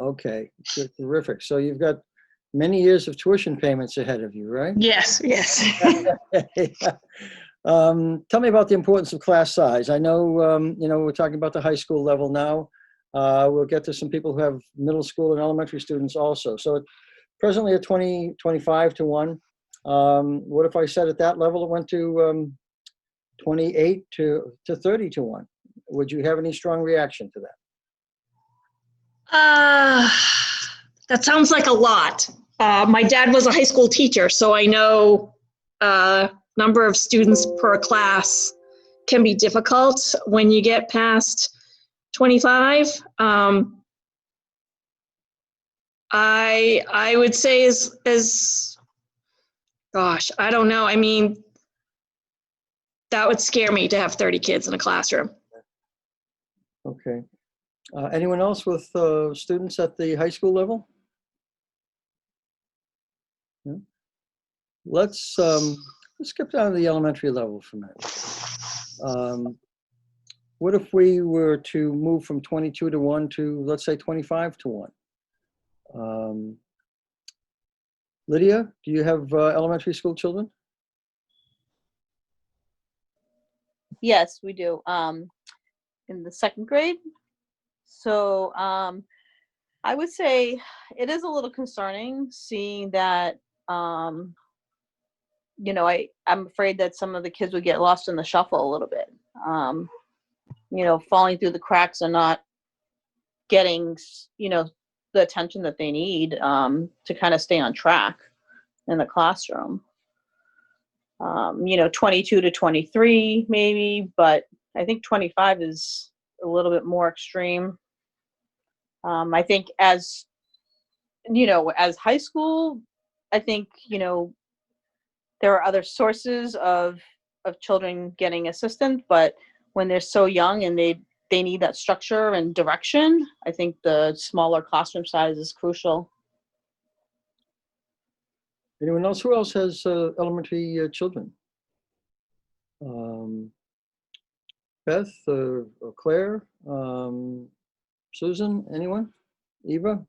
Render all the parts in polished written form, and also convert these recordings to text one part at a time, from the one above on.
Okay, terrific. So you've got many years of tuition payments ahead of you, right? Yes, yes. Tell me about the importance of class size. I know, we're talking about the high school level now. We'll get to some people who have middle school and elementary students also. So presently at 25 to 1. What if I said at that level it went to 28 to 30 to 1? Would you have any strong reaction to that? That sounds like a lot. My dad was a high school teacher, so I know number of students per class can be difficult when you get past 25. I would say gosh, I don't know. I mean, that would scare me to have 30 kids in a classroom. Okay. Anyone else with students at the high school level? Yeah. Let's skip down to the elementary level for a minute. What if we were to move from 22 to 1 to, let's say, 25 to 1? Lydia, do you have elementary school children? Yes, we do. In the 2nd grade. So I would say it is a little concerning seeing that, I'm afraid that some of the kids would get lost in the shuffle a little bit, falling through the cracks and not getting, the attention that they need to kind of stay on track in the classroom. 22 to 23 maybe, but I think 25 is a little bit more extreme. I think as high school, I think, there are other sources of children getting assistance, but when they're so young and they need that structure and direction, I think the smaller classroom size is crucial. Anyone else? Who else has elementary children? Beth or Claire? Susan, anyone? Eva?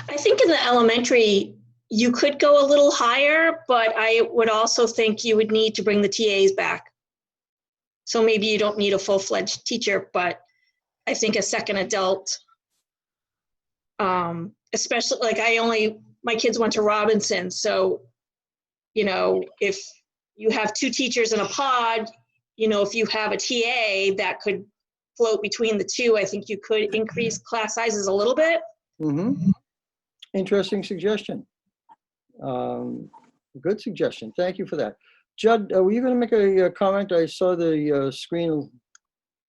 I think in the elementary, you could go a little higher, but I would also think you would need to bring the TAs back. So maybe you don't need a full-fledged teacher, but I think a second adult, especially my kids went to Robinson. So, if you have 2 teachers in a pod, if you have a TA that could float between the 2, I think you could increase class sizes a little bit. Mm-hmm. Interesting suggestion. Good suggestion. Thank you for that. Judd, were you going to make a comment? I saw the screen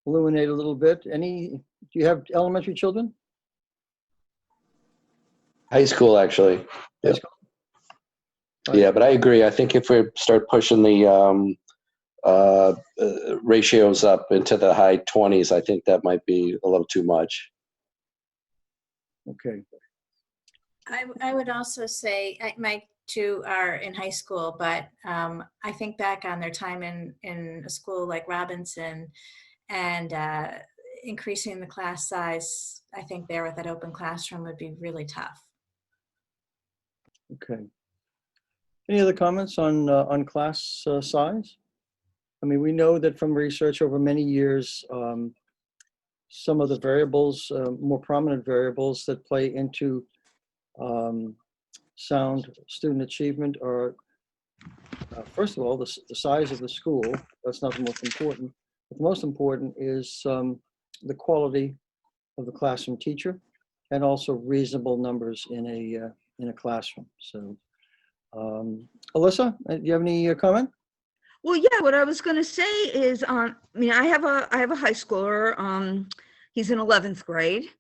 illuminate a little bit. Do you have elementary children? High school, actually. High school? Yeah, but I agree. I think if we start pushing the ratios up into the high 20s, I think that might be a little too much. Okay. I would also say my 2 are in high school, but I think back on their time in a school like Robinson and increasing the class size, I think there with that open classroom would be really tough. Okay. Any other comments on class size? I mean, we know that from research over many years, some of the variables, more prominent variables that play into sound student achievement are, first of all, the size of the school. That's not the most important. But the most important is the quality of the classroom teacher and also reasonable numbers in a classroom. So, Alyssa, do you have any comment? Well, yeah, what I was going to say is, I have a high schooler. He's in 11th grade,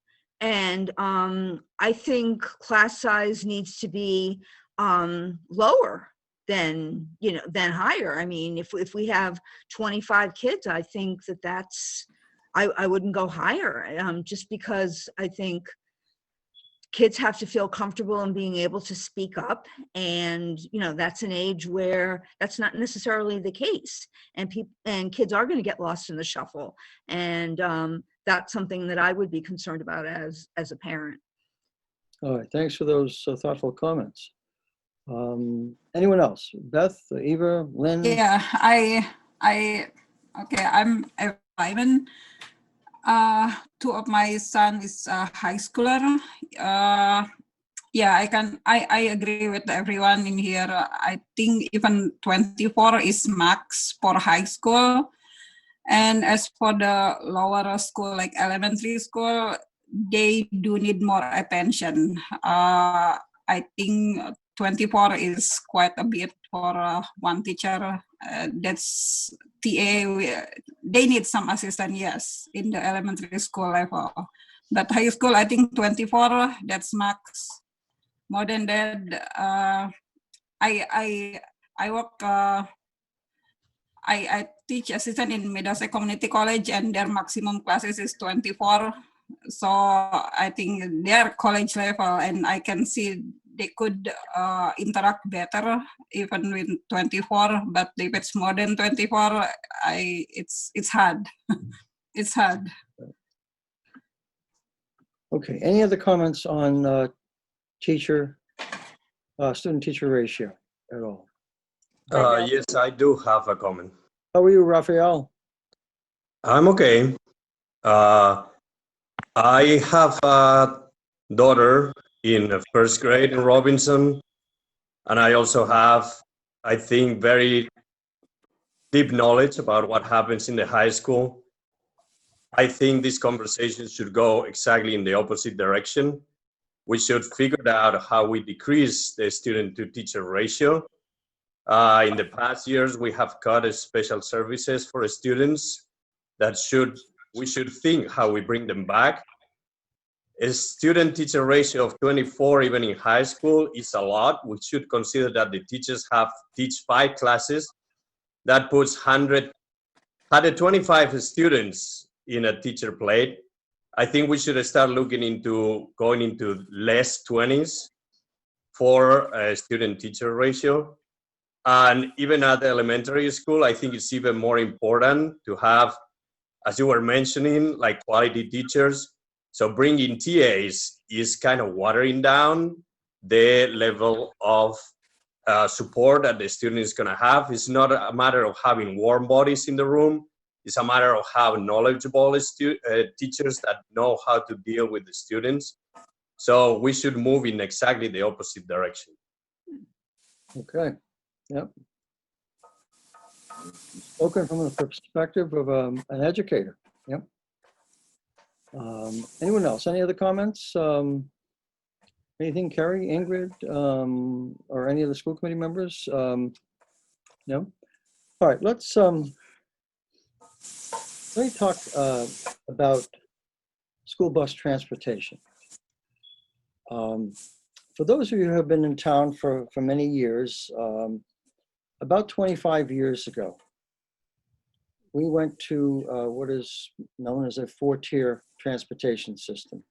and I think class size needs to be lower than higher. I mean, if we have 25 kids, I think I wouldn't go higher, just because I think kids have to feel comfortable in being able to speak up, and that's an age where that's not necessarily the case, and kids are going to get lost in the shuffle, and that's something that I would be concerned about as a parent. All right, thanks for those thoughtful comments. Anyone else? Beth, Eva, Lynn? Yeah, okay, I'm Ivan. Two of my son is high schooler. Yeah, I agree with everyone in here. I think even 24 is max for high school. And as for the lower school, like elementary school, they do need more attention. I think 24 is quite a bit for one teacher. That's TA. They need some assistance, yes, in the elementary school level. But high school, I think 24, that's max. More than that, I work. I teach assistant in Middlesex Community College, and their maximum classes is 24. So I think they're college level, and I can see they could interact better even with 24. But if it's more than 24, it's hard. It's hard. Okay, any other comments on student-teacher ratio at all? Yes, I do have a comment. How are you, Raphael? I'm okay. I have a daughter in first grade in Robinson, and I also have, I think, very deep knowledge about what happens in the high school. I think this conversation should go exactly in the opposite direction. We should figure out how we decrease the student-to-teacher ratio. In the past years, we have cut special services for students that we should think how we bring them back. A student-teacher ratio of 24, even in high school, is a lot. We should consider that the teachers teach 5 classes. That puts 125 students in a teacher plate. I think we should start looking into going into less 20s for a student-teacher ratio. And even at the elementary school, I think it's even more important to have, as you were mentioning, like quality teachers. So bringing TAs is kind of watering down the level of support that the student is going to have. It's not a matter of having warm bodies in the room. It's a matter of having knowledgeable teachers that know how to deal with the students. So we should move in exactly the opposite direction. Okay, yep. Spoken from the perspective of an educator, yep. Anyone else? Any other comments? Anything, Carrie, Ingrid, or any of the school committee members? No? All right, let me talk about school bus transportation. For those of you who have been in town for many years, about 25 years ago, we went to what is known as a 4-tier transportation system.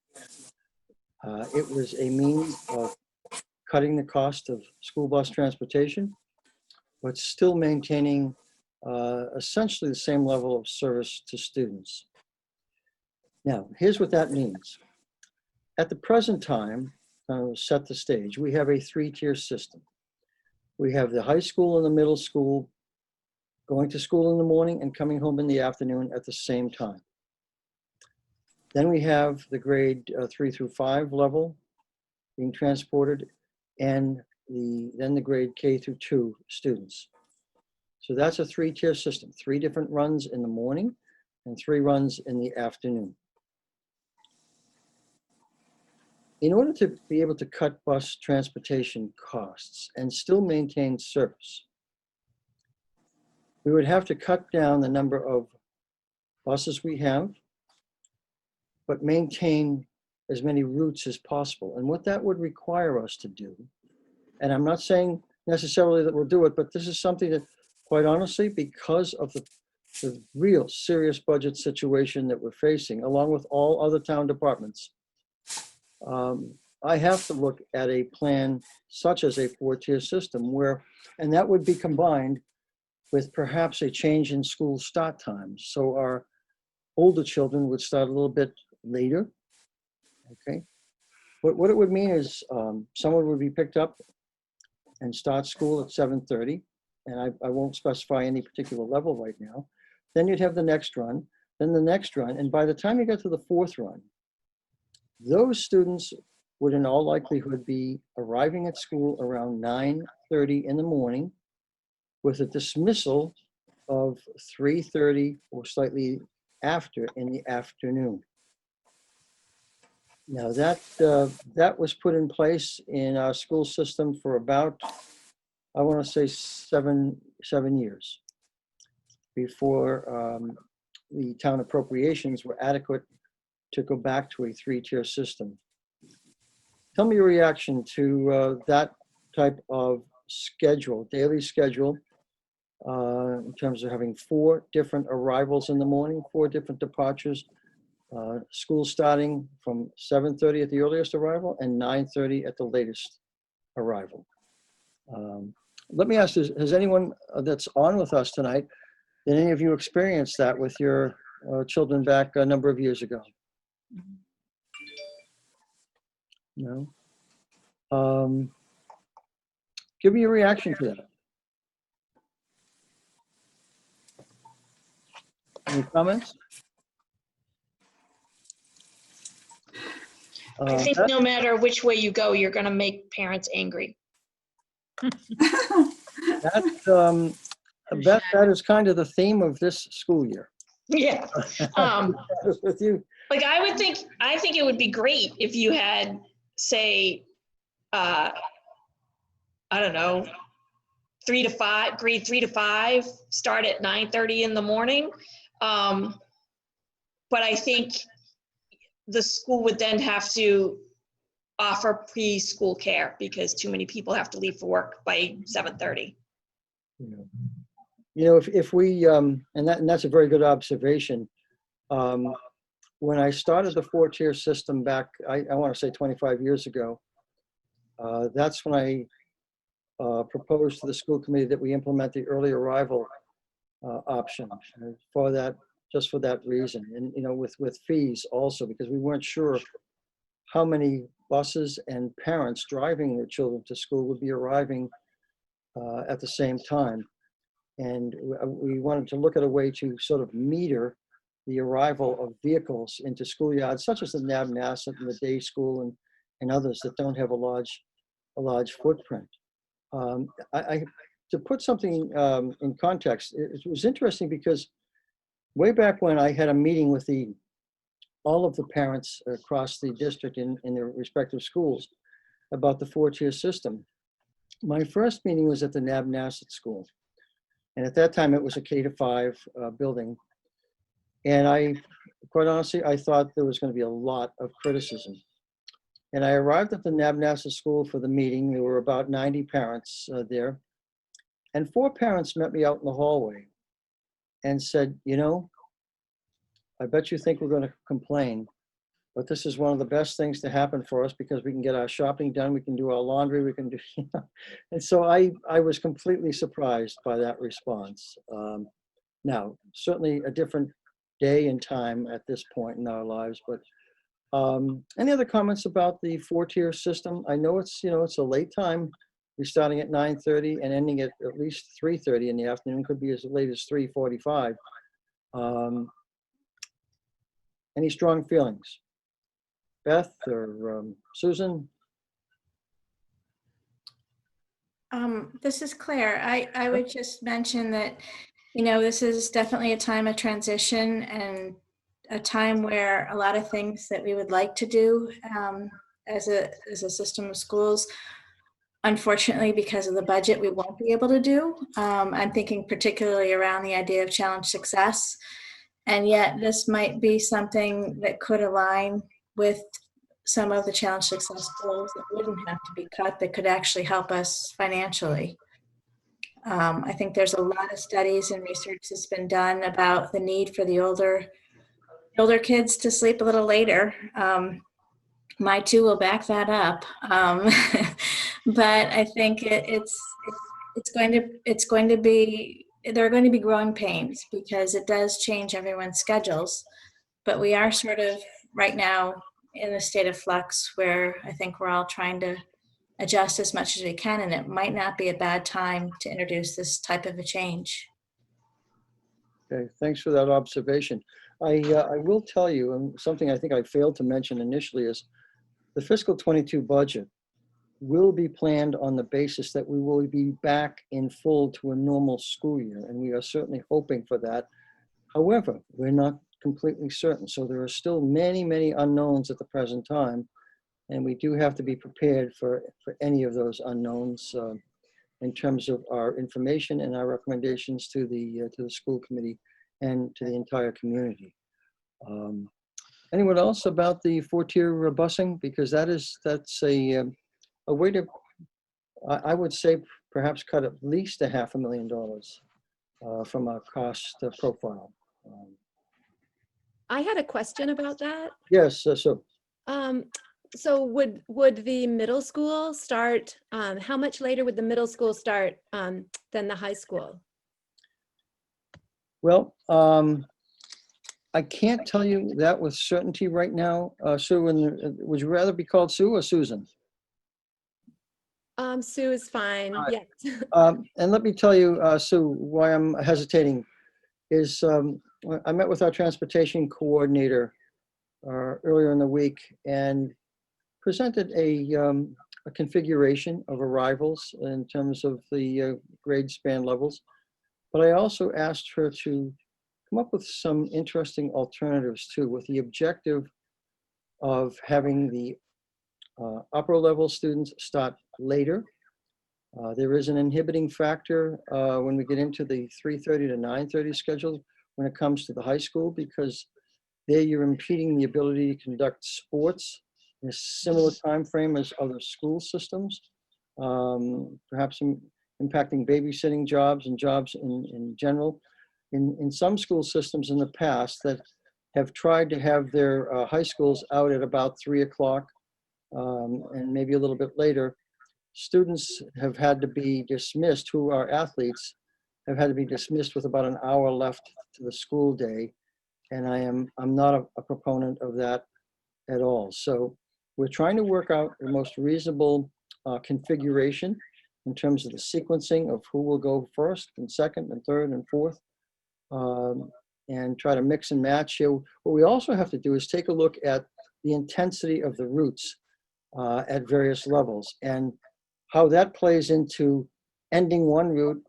It was a means of cutting the cost of school bus transportation, but still maintaining essentially the same level of service to students. Now, here's what that means. At the present time, set the stage, we have a 3-tier system. We have the high school and the middle school going to school in the morning and coming home in the afternoon at the same time. Then we have the grade 3 through 5 level being transported, and then the grade K through 2 students. So that's a 3-tier system, 3 different runs in the morning and 3 runs in the afternoon. In order to be able to cut bus transportation costs and still maintain service, we would have to cut down the number of buses we have, but maintain as many routes as possible. And what that would require us to do, and I'm not saying necessarily that we'll do it, but this is something that, quite honestly, because of the real serious budget situation that we're facing, along with all other town departments, I have to look at a plan such as a 4-tier system and that would be combined with perhaps a change in school start times. So our older children would start a little bit later. Okay. What it would mean is someone would be picked up and start school at 7:30, and I won't specify any particular level right now. Then you'd have the next run, then the next run, and by the time you get to the fourth run, those students would in all likelihood be arriving at school around 9:30 in the morning with a dismissal of 3:30 or slightly after in the afternoon. Now that was put in place in our school system for about, I want to say seven years before the town appropriations were adequate to go back to a 3-tier system. Tell me your reaction to that type of schedule, daily schedule, in terms of having 4 different arrivals in the morning, 4 different departures, school starting from 7:30 at the earliest arrival and 9:30 at the latest arrival. Let me ask, has anyone that's on with us tonight, did any of you experience that with your children back a number of years ago? No? Give me your reaction to that. Any comments? I think no matter which way you go, you're going to make parents angry. That is kind of the theme of this school year. Yeah. With you. Like I think it would be great if you had, say, I don't know, 3 to 5, grade 3 to 5, start at 9:30 in the morning. But I think the school would then have to offer preschool care because too many people have to leave for work by 7:30. You know, if we, and that's a very good observation. When I started the 4-tier system back, I want to say 25 years ago, that's when I proposed to the school committee that we implement the early arrival option for that, just for that reason. And, you know, with fees also, because we weren't sure how many buses and parents driving their children to school would be arriving at the same time. And we wanted to look at a way to sort of meter the arrival of vehicles into schoolyards, such as the Nab-Nasset and the day school and others that don't have a large footprint. To put something in context, it was interesting because way back when I had a meeting with all of the parents across the district in their respective schools about the 4-tier system. My first meeting was at the Nab-Nasset school. And at that time, it was a K-5 building. And quite honestly, I thought there was going to be a lot of criticism. And I arrived at the Nab-Nasset school for the meeting. There were about 90 parents there. And 4 parents met me out in the hallway and said, you know, I bet you think we're going to complain, but this is one of the best things to happen for us because we can get our shopping done, we can do our laundry, we can do, you know. And so I was completely surprised by that response. Now, certainly a different day and time at this point in our lives, but any other comments about the 4-tier system? I know it's, you know, it's a late time. We're starting at 9:30 and ending at least 3:30 in the afternoon, could be as late as 3:45. Any strong feelings? Beth or Susan? This is Claire. I would just mention that, you know, this is definitely a time of transition and a time where a lot of things that we would like to do as a system of schools, unfortunately, because of the budget, we won't be able to do. I'm thinking particularly around the idea of challenge success. And yet this might be something that could align with some of the challenge success goals that wouldn't have to be cut, that could actually help us financially. I think there's a lot of studies and research that's been done about the need for the older kids to sleep a little later. My 2 will back that up. But I think it's going to be, there are going to be growing pains because it does change everyone's schedules. but we are sort of right now in a state of flux where I think we're all trying to adjust as much as we can, and it might not be a bad time to introduce this type of a change. Okay, thanks for that observation. I will tell you, and something I think I failed to mention initially is the fiscal 22 budget will be planned on the basis that we will be back in full to a normal school year, and we are certainly hoping for that. However, we're not completely certain, so there are still many, many unknowns at the present time, and we do have to be prepared for any of those unknowns in terms of our information and our recommendations to the school committee and to the entire community. Anyone else about the 4-tier busing? Because that's a way to, I would say, perhaps cut at least $500,000 from our cost profile. I had a question about that. Yes, So would the middle school start, how much later would the middle school start than the high school? well, I can't tell you that with certainty right now. Sue, would you rather be called Sue or Susan? Sue is fine, yes. And let me tell you, Sue, why I'm hesitating is I met with our transportation coordinator earlier in the week and presented a configuration of arrivals in terms of the grade span levels. But I also asked her to come up with some interesting alternatives too, with the objective of having the upper level students start later. There is an inhibiting factor when we get into the 3:30 to 9:30 schedule when it comes to the high school, because there you're impeding the ability to conduct sports in a similar time frame as other school systems, perhaps impacting babysitting jobs and jobs in general. In some school systems in the past that have tried to have their high schools out at about 3 o'clock and maybe a little bit later, students have had to be dismissed, who are athletes, have had to be dismissed with about an hour left to the school day. And I'm not a proponent of that at all. So we're trying to work out the most reasonable configuration in terms of the sequencing of who will go first and second and third and fourth, and try to mix and match here. What we also have to do is take a look at the intensity of the routes at various levels and how that plays into ending one route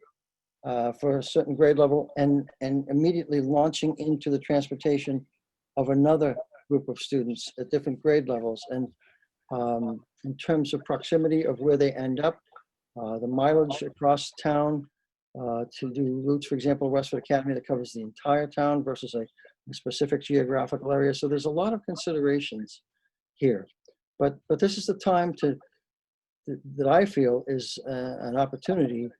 for a certain grade level and immediately launching into the transportation of another group of students at different grade levels. And in terms of proximity of where they end up, the mileage across town to do routes, for example, Westford Academy that covers the entire town versus a specific geographical area. So there's a lot of considerations here. But this is the time that I feel is an opportunity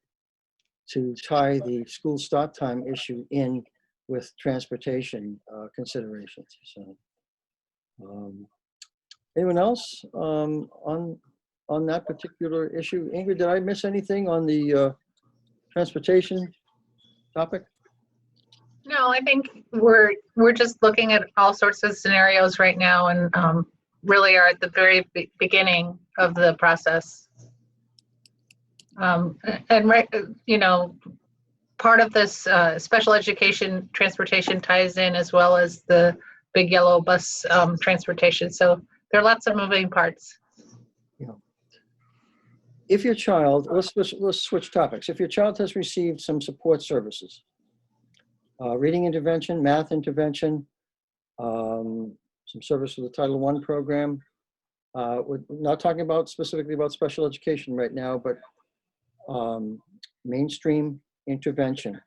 to tie the school start time issue in with transportation considerations. So, anyone else on that particular issue? Ingrid, did I miss anything on the transportation topic? No, I think we're just looking at all sorts of scenarios right now, and really are at the very beginning of the process. And right, you know, part of this special education transportation ties in as well as the big yellow bus transportation. So there are lots of moving parts. Yeah. If your child, let's switch topics. If your child has received some support services, reading intervention, math intervention, some service with the Title I program, we're not talking about specifically about special education right now, but mainstream intervention.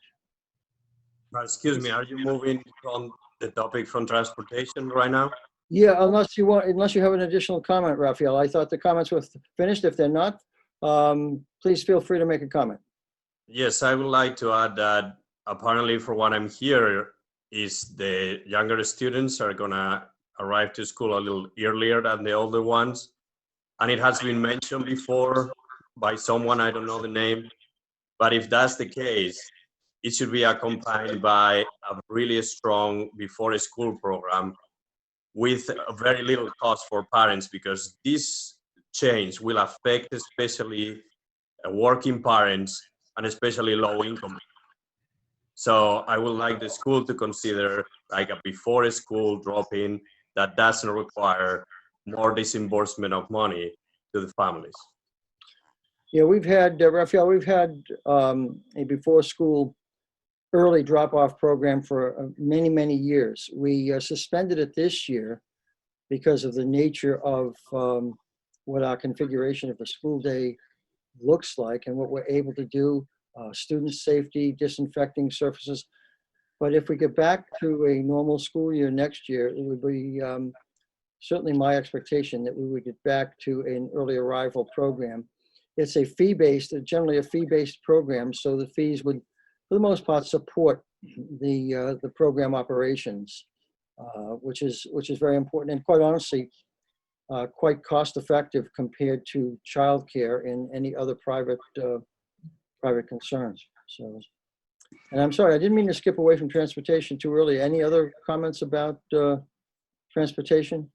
Excuse me, are you moving from the topic from transportation right now? Yeah, unless you have an additional comment, Raphael. I thought the comments were finished. If they're not, please feel free to make a comment. Yes, I would like to add that apparently for what I'm hearing is the younger students are gonna arrive to school a little earlier than the older ones. And it has been mentioned before by someone, I don't know the name, but if that's the case, it should be accompanied by a really strong before school program with a very little cost for parents, because this change will affect especially working parents and especially low income. So I would like the school to consider like a before school drop-in that doesn't require more disbursement of money to the families. Yeah, we've had, Raphael, we've had a before school early drop-off program for many, many years. We suspended it this year because of the nature of what our configuration of the school day looks like and what we're able to do, student safety, disinfecting surfaces. But if we get back to a normal school year next year, it would be certainly my expectation that we would get back to an early arrival program. It's a fee-based, generally a fee-based program, so the fees would, for the most part, support the program operations, which is very important and quite honestly, quite cost-effective compared to childcare and any other private concerns. So, and I'm sorry, I didn't mean to skip away from transportation too early. Any other comments about transportation?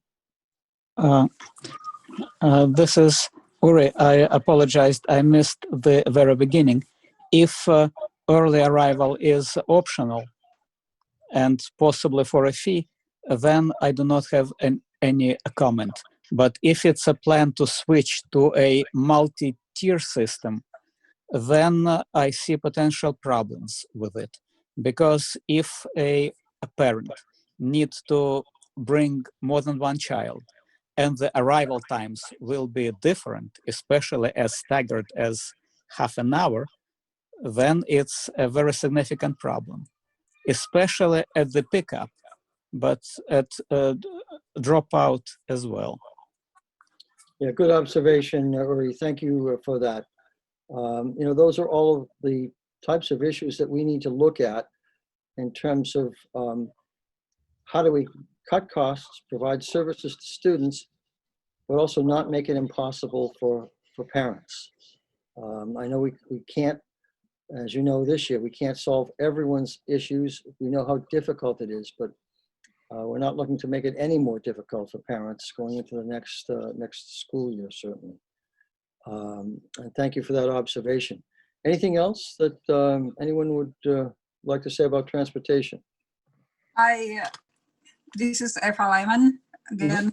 This is Uri. I apologized. I missed the very beginning. If early arrival is optional and possibly for a fee, then I do not have any comment. But if it's a plan to switch to a multi-tier system, then I see potential problems with it. Because if a parent needs to bring more than one child, and the arrival times will be different, especially as staggered as half an hour, then it's a very significant problem, especially at the pickup, but at dropout as well. Yeah, good observation, Uri. Thank you for that. You know, those are all of the types of issues that we need to look at in terms of how do we cut costs, provide services to students, but also not make it impossible for parents. I know we can't, as you know, this year, we can't solve everyone's issues. We know how difficult it is, but we're not looking to make it any more difficult for parents going into the next school year, certainly. And thank you for that observation. Anything else that anyone would like to say about transportation? This is Eva Lyman again.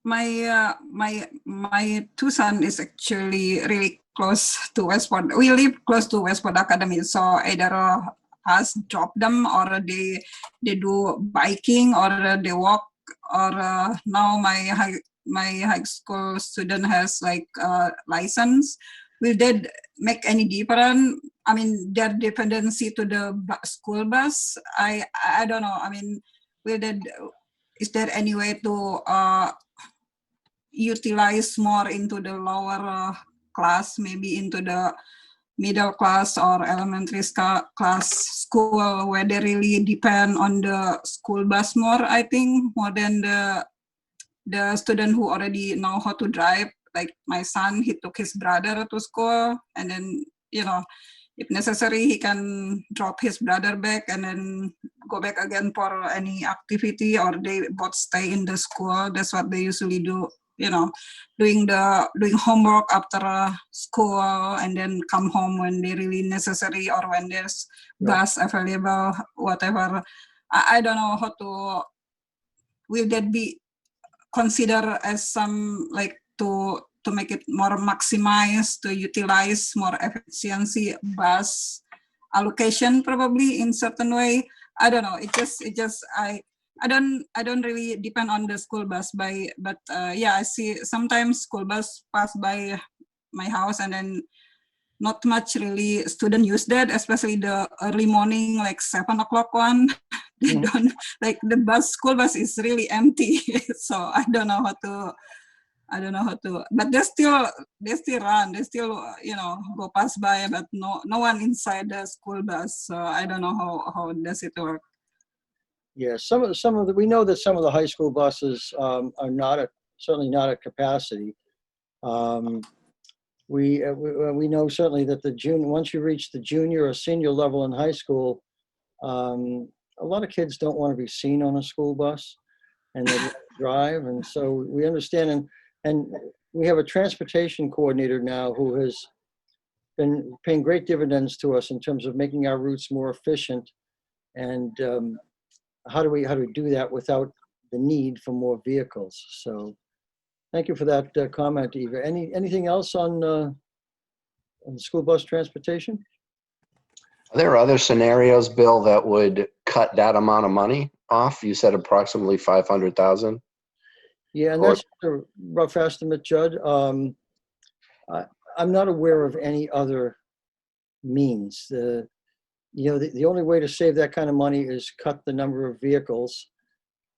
My two son is actually really close to Westford. We live close to Westford Academy, so either us drop them or they do biking or they walk. Or now my high school student has like license. Will that make any difference? I mean, their dependency to the school bus. I don't know. I mean, is there any way to utilize more into the lower class, maybe into the middle class or elementary class school, where they really depend on the school bus more, I think, more than the student who already know how to drive. Like my son, he took his brother to school, and then, you know, if necessary, he can drop his brother back and then go back again for any activity, or they both stay in the school. That's what they usually do, you know, doing homework after school and then come home when they really necessary or when there's bus available, whatever. I don't know how to, will that be considered as some, like, to make it more maximized, to utilize more efficiency bus allocation probably in certain way. I don't know. It just I don't really depend on the school bus but yeah, I see sometimes school bus pass by my house and then not much really student use that, especially the early morning, like 7 o'clock one. They don't, like, the school bus is really empty. So I don't know how to, but they still run, they still, you know, go pass by, but no one inside the school bus. So I don't know how does it work. Yeah, some of the, we know that some of the high school buses are certainly not at capacity. we know certainly that once you reach the junior or senior level in high school, a lot of kids don't want to be seen on a school bus, and they drive, and so we understand, and we have a transportation coordinator now who has been paying great dividends to us in terms of making our routes more efficient, and how do we do that without the need for more vehicles? So thank you for that comment, Eva. Anything else on school bus transportation? Are there other scenarios, Bill, that would cut that amount of money off? You said approximately 500,000. Yeah, and that's a rough estimate, Judd. I'm not aware of any other means. The only way to save that kind of money is cut the number of vehicles,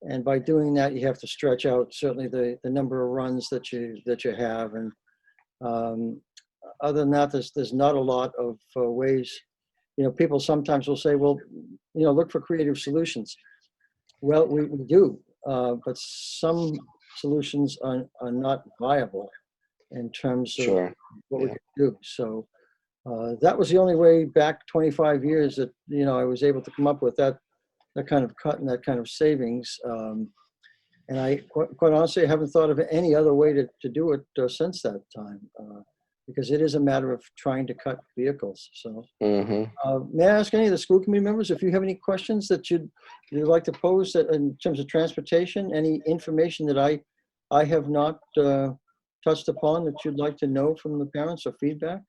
and by doing that, you have to stretch out certainly the number of runs that you have. And other than that, there's not a lot of ways. People sometimes will say, well, look for creative solutions. Well, we do, but some solutions are not viable in terms of what we can do. So that was the only way back 25 years that, I was able to come up with that kind of cut and that kind of savings. And I, quite honestly, I haven't thought of any other way to do it since that time, because it is a matter of trying to cut vehicles. So may I ask any of the school committee members if you have any questions that you'd like to pose in terms of transportation, any information that I have not touched upon that you'd like to know from the parents or feedback?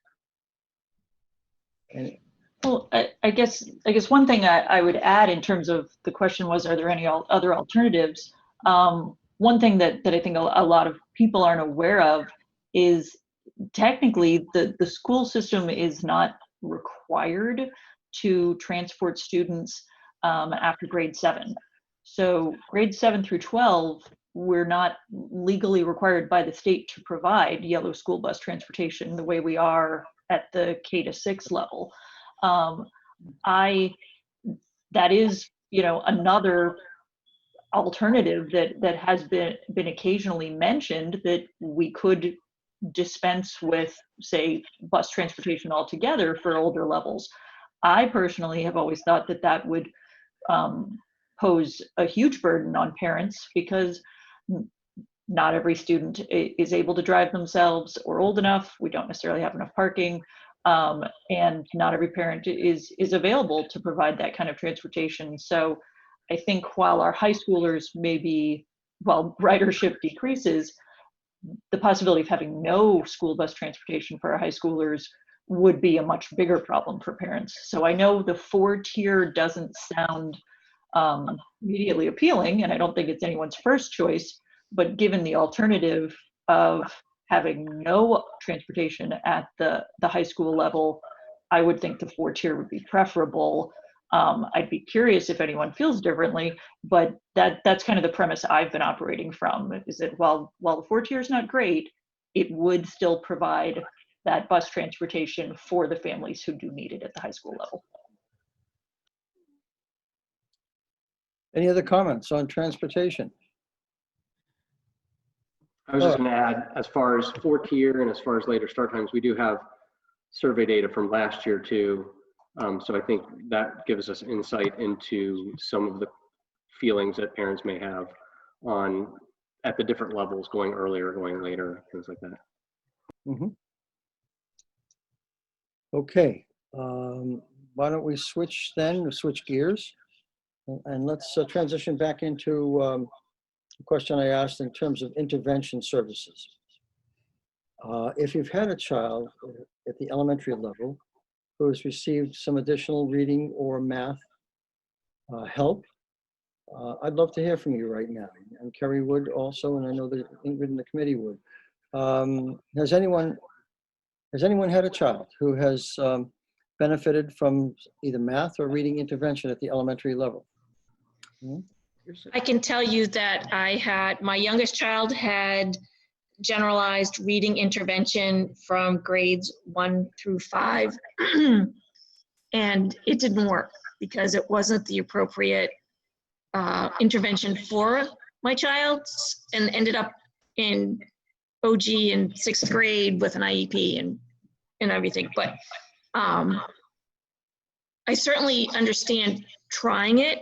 Well, I guess one thing I would add in terms of the question was, are there any other alternatives? One thing that I think a lot of people aren't aware of is technically the school system is not required to transport students after grade 7. So grade 7 through 12, we're not legally required by the state to provide yellow school bus transportation the way we are at the K-6 level. That is, another alternative that has been occasionally mentioned, that we could dispense with, say, bus transportation altogether for older levels. I personally have always thought that would pose a huge burden on parents, because not every student is able to drive themselves or old enough. We don't necessarily have enough parking. And not every parent is available to provide that kind of transportation. So I think while our high schoolers while ridership decreases, the possibility of having no school bus transportation for our high schoolers would be a much bigger problem for parents. So I know the 4-tier doesn't sound immediately appealing, and I don't think it's anyone's first choice, but given the alternative of having no transportation at the high school level, I would think the 4-tier would be preferable. I'd be curious if anyone feels differently, but that's kind of the premise I've been operating from, is that while the 4-tier is not great, it would still provide that bus transportation for the families who do need it at the high school level. Any other comments on transportation? I was just going to add, as far as 4-tier and as far as later start times, we do have survey data from last year too. So I think that gives us insight into some of the feelings that parents may have at the different levels, going earlier, going later, things like that. Mm-hmm. Okay, why don't we switch gears, and let's transition back into the question I asked in terms of intervention services. If you've had a child at the elementary level who has received some additional reading or math help, I'd love to hear from you right now. And Kerry would also, and I know that Ingrid and the committee would. Has anyone had a child who has benefited from either math or reading intervention at the elementary level? I can tell you that my youngest child had generalized reading intervention from grades 1 through 5, and it didn't work because it wasn't the appropriate intervention for my child, and ended up in OG in 6th grade with an IEP and everything. But I certainly understand trying it,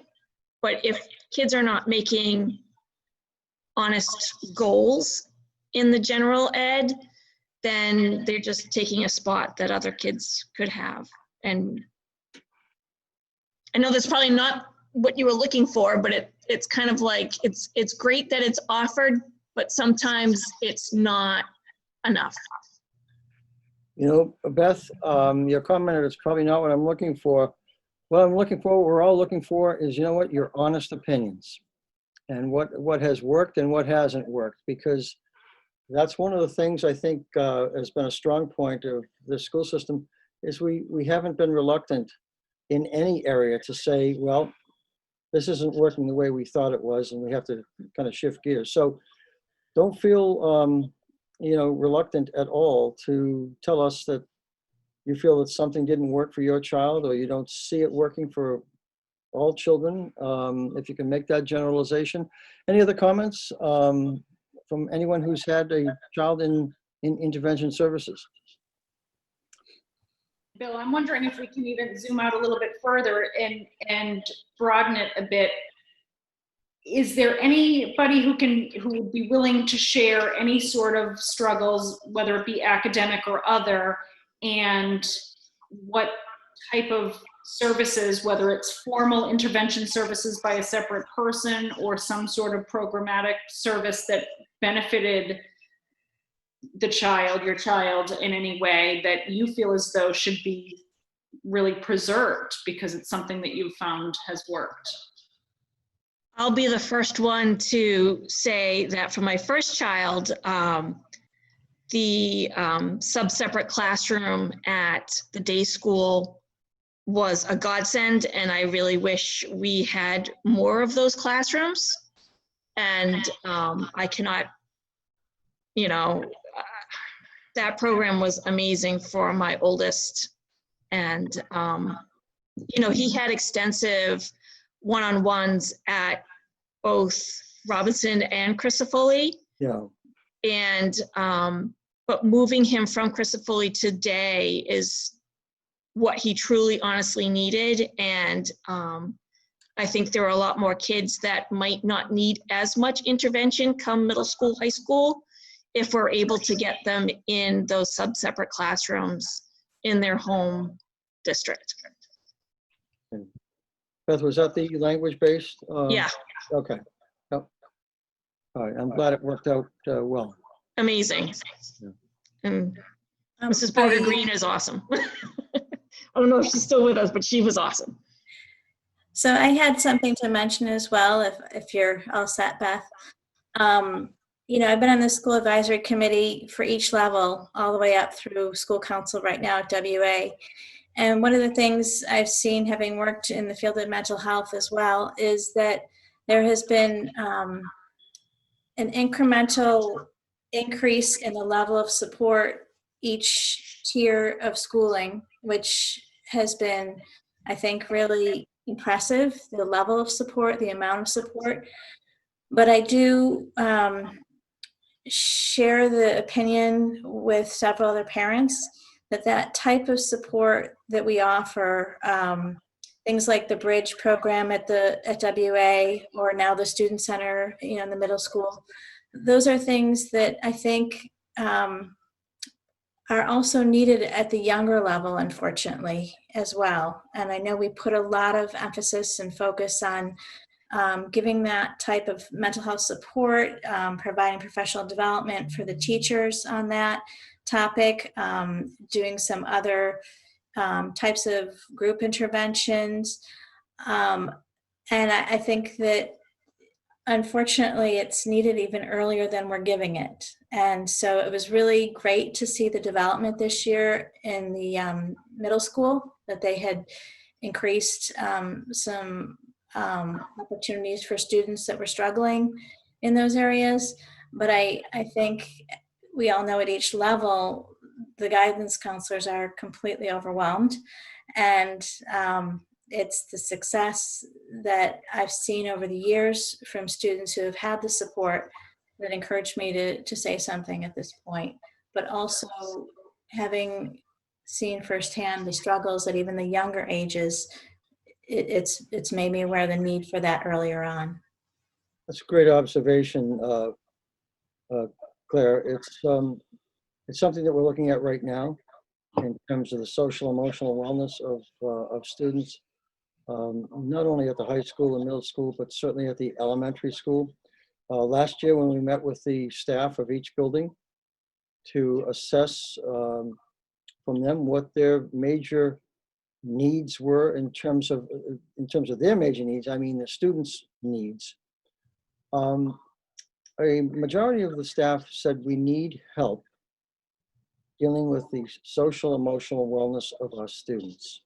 but if kids are not making honest goals in the general ed, then they're just taking a spot that other kids could have. And I know that's probably not what you were looking for, but it's kind of like, it's great that it's offered, but sometimes it's not enough. You know, Beth, your comment is probably not what I'm looking for. What I'm looking for, what we're all looking for is, you know what, your honest opinions and what has worked and what hasn't worked, because that's one of the things I think has been a strong point of the school system is we haven't been reluctant in any area to say, well, this isn't working the way we thought it was, and we have to kind of shift gears. So don't feel, you know, reluctant at all to tell us that you feel that something didn't work for your child, or you don't see it working for all children. If you can make that generalization. Any other comments from anyone who's had a child in intervention services? Bill, I'm wondering if we can even zoom out a little bit further and broaden it a bit. Is there anybody who would be willing to share any sort of struggles, whether it be academic or other, and what type of services, whether it's formal intervention services by a separate person or some sort of programmatic service that benefited the child, your child, in any way that you feel as though should be really preserved because it's something that you've found has worked? I'll be the first one to say that for my first child, the sub-separate classroom at the day school was a godsend, and I really wish we had more of those classrooms. And I cannot, you know, that program was amazing for my oldest. And, you know, he had extensive one-on-ones at both Robinson and Crisafulli. Yeah. And, but moving him from Crisafulli today is what he truly honestly needed. And I think there are a lot more kids that might not need as much intervention come middle school, high school, if we're able to get them in those sub-separate classrooms in their home district. Beth, was that the language-based? Yeah. Okay. Yep. All right, I'm glad it worked out well. Amazing. Yeah. And Mrs. Porter Green is awesome. I don't know if she's still with us, but she was awesome. So I had something to mention as well, if you're all set, Beth. You know, I've been on the school advisory committee for each level, all the way up through school council right now at WA. And one of the things I've seen, having worked in the field of mental health as well, is that there has been an incremental increase in the level of support each tier of schooling, which has been, I think, really impressive, the level of support, the amount of support. But I do share the opinion with several other parents that that type of support that we offer, things like the Bridge program at WA, or now the Student Center, you know, in the middle school, those are things that I think are also needed at the younger level, unfortunately, as well. And I know we put a lot of emphasis and focus on giving that type of mental health support, providing professional development for the teachers on that topic, doing some other types of group interventions. And I think that unfortunately it's needed even earlier than we're giving it. And so it was really great to see the development this year in the middle school, that they had increased some opportunities for students that were struggling in those areas. But I think we all know at each level, the guidance counselors are completely overwhelmed. And it's the success that I've seen over the years from students who have had the support that encouraged me to say something at this point, but also having seen firsthand the struggles that even the younger ages, it's made me aware of the need for that earlier on. That's a great observation, Claire. It's something that we're looking at right now in terms of the social emotional wellness of students, not only at the high school and middle school, but certainly at the elementary school. Last year, when we met with the staff of each building to assess from them what their major needs were in terms of their major needs, I mean the students' needs. A majority of the staff said we need help dealing with the social emotional wellness of our students.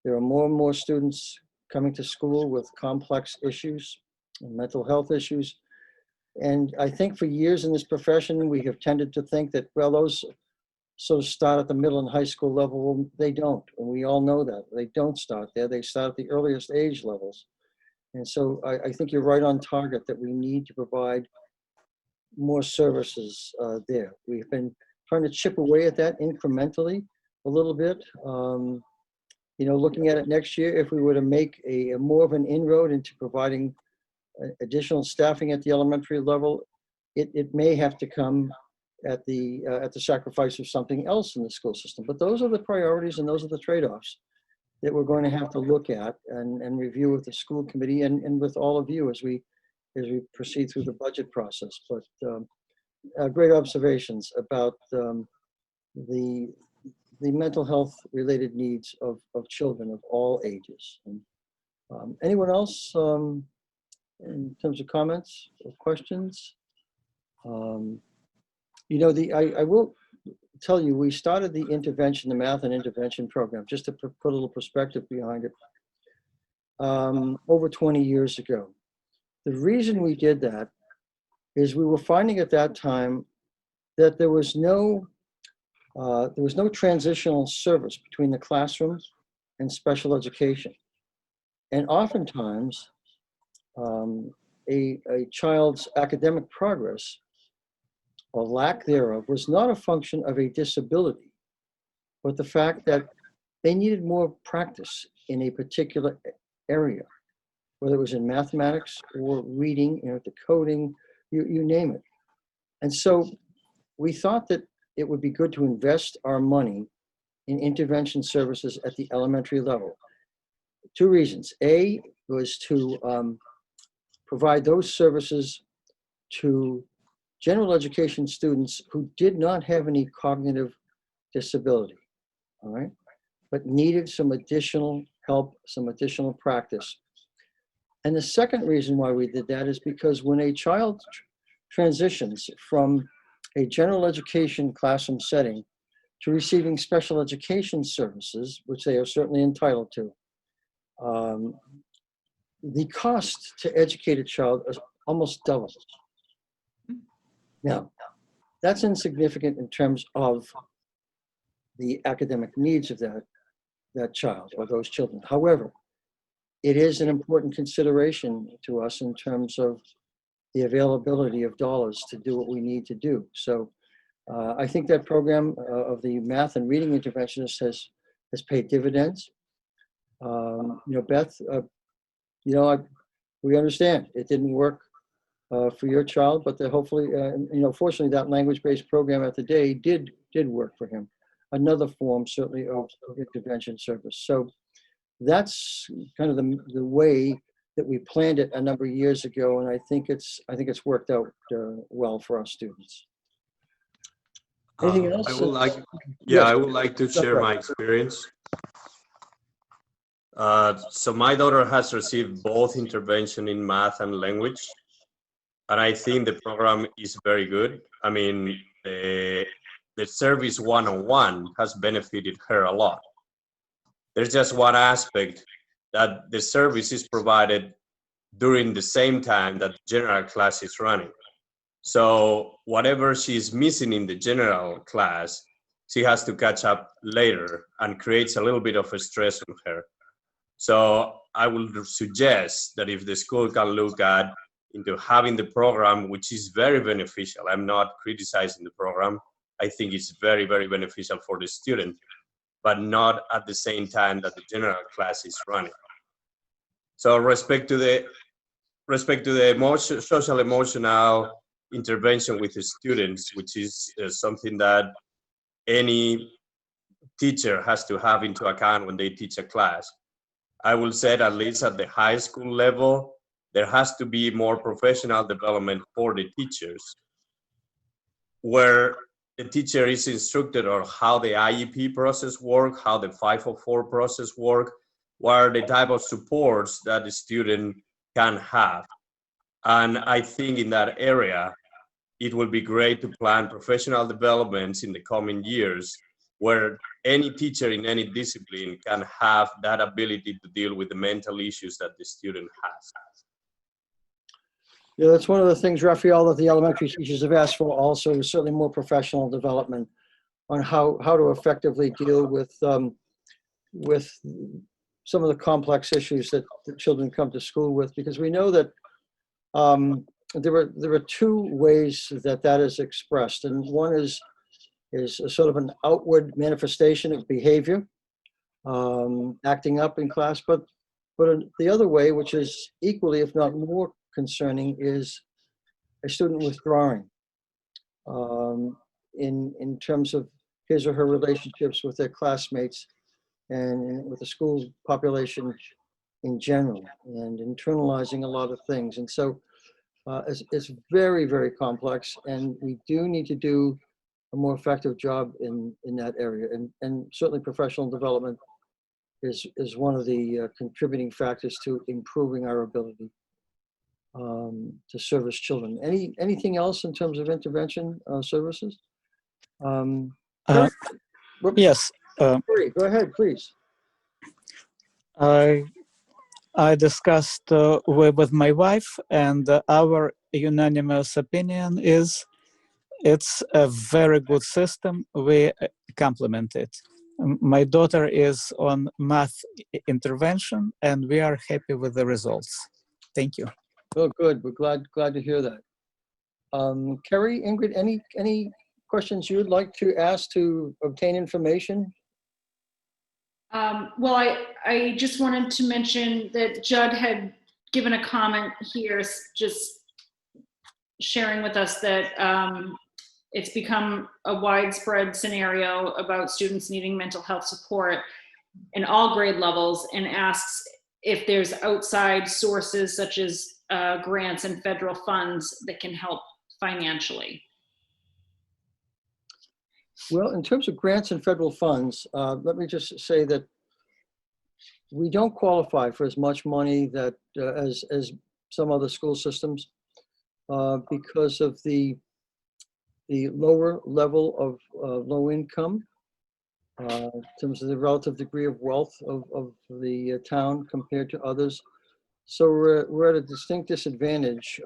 There are more and more students coming to school with complex issues and mental health issues. And I think for years in this profession, we have tended to think that, well, those sort of start at the middle and high school level. Well, they don't, and we all know that. They don't start there. They start at the earliest age levels. And so I think you're right on target that we need to provide more services there. We've been trying to chip away at that incrementally a little bit. Looking at it next year, if we were to make a more of an inroad into providing additional staffing at the elementary level, it may have to come at the sacrifice of something else in the school system. But those are the priorities and those are the trade-offs that we're going to have to look at and review with the school committee and with all of you as we proceed through the budget process. But great observations about the mental health related needs of children of all ages. And, anyone else in terms of comments or questions? I will tell you, we started the math and intervention program, just to put a little perspective behind it, over 20 years ago. The reason we did that is we were finding at that time that there was no transitional service between the classroom and special education. And oftentimes, a child's academic progress or lack thereof was not a function of a disability, but the fact that they needed more practice in a particular area, whether it was in mathematics or reading, decoding, you name it. And so we thought that it would be good to invest our money in intervention services at the elementary level. Two reasons. A was to provide those services to general education students who did not have any cognitive disability, all right, but needed some additional help, some additional practice. And the second reason why we did that is because when a child transitions from a general education classroom setting to receiving special education services, which they are certainly entitled to, the cost to educate a child is almost doubles. Now, that's insignificant in terms of the academic needs of that child or those children. However, it is an important consideration to us in terms of the availability of dollars to do what we need to do. So I think that program of the math and reading interventionist has paid dividends. Beth, we understand it didn't work for your child, but hopefully, fortunately, that language-based program at the day did work for him. Another form, certainly, of intervention service. So that's kind of the way that we planned it a number of years ago, and I think it's worked out well for our students. Anything else? I would like, Yes. I would like to share my experience. So my daughter has received both intervention in math and language, and I think the program is very good. I mean, the service one-on-one has benefited her a lot. There's just one aspect that the service is provided during the same time that general class is running. So whatever she's missing in the general class, she has to catch up later and creates a little bit of a stress on her. So I would suggest that if the school can look at into having the program, which is very beneficial. I'm not criticizing the program. I think it's very, very beneficial for the student, but not at the same time that the general class is running. So respect to the social emotional intervention with the students, which is something that any teacher has to have into account when they teach a class. I will say, at least at the high school level, there has to be more professional development for the teachers, where the teacher is instructed on how the IEP process works, how the 504 process works, what are the type of supports that the student can have. And I think in that area, it will be great to plan professional developments in the coming years, where any teacher in any discipline can have that ability to deal with the mental issues that the student has. Yeah, that's one of the things, Raphael, that the elementary teachers have asked for also, is certainly more professional development on how to effectively deal with some of the complex issues that the children come to school with, because we know that there are two ways that is expressed, and one is a sort of an outward manifestation of behavior, acting up in class, but the other way, which is equally, if not more concerning, is a student withdrawing in terms of his or her relationships with their classmates and with the school population in general, and internalizing a lot of things. And so it's very, very complex, and we do need to do a more effective job in that area. And certainly professional development is one of the contributing factors to improving our ability to service children. Anything else in terms of intervention services? Yes. Go ahead, please. I discussed with my wife, and our unanimous opinion is it's a very good system. We complement it. My daughter is on math intervention, and we are happy with the results. Thank you. Oh, good. We're glad to hear that. Kerry, Ingrid, any questions you would like to ask to obtain information? Well, I just wanted to mention that Judd had given a comment here, just sharing with us that it's become a widespread scenario about students needing mental health support in all grade levels, and asks if there's outside sources such as grants and federal funds that can help financially. Well, in terms of grants and federal funds, let me just say that we don't qualify for as much money that as some other school systems because of the lower level of low income in terms of the relative degree of wealth of the town compared to others. So we're at a distinct disadvantage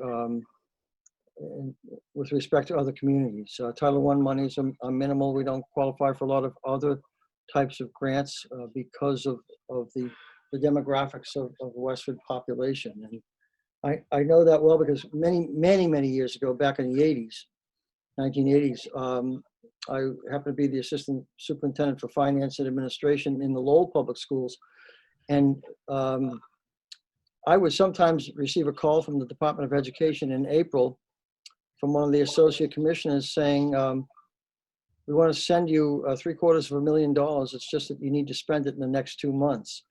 with respect to other communities. Title I monies are minimal. We don't qualify for a lot of other types of grants because of the demographics of the Westford population. And I know that well because many years ago, back in the 1980s, I happened to be the assistant superintendent for finance and administration in the Lowell Public Schools. And I would sometimes receive a call from the Department of Education in April from one of the associate commissioners saying, we want to send you $750,000. It's just that you need to spend it in the next 2 months.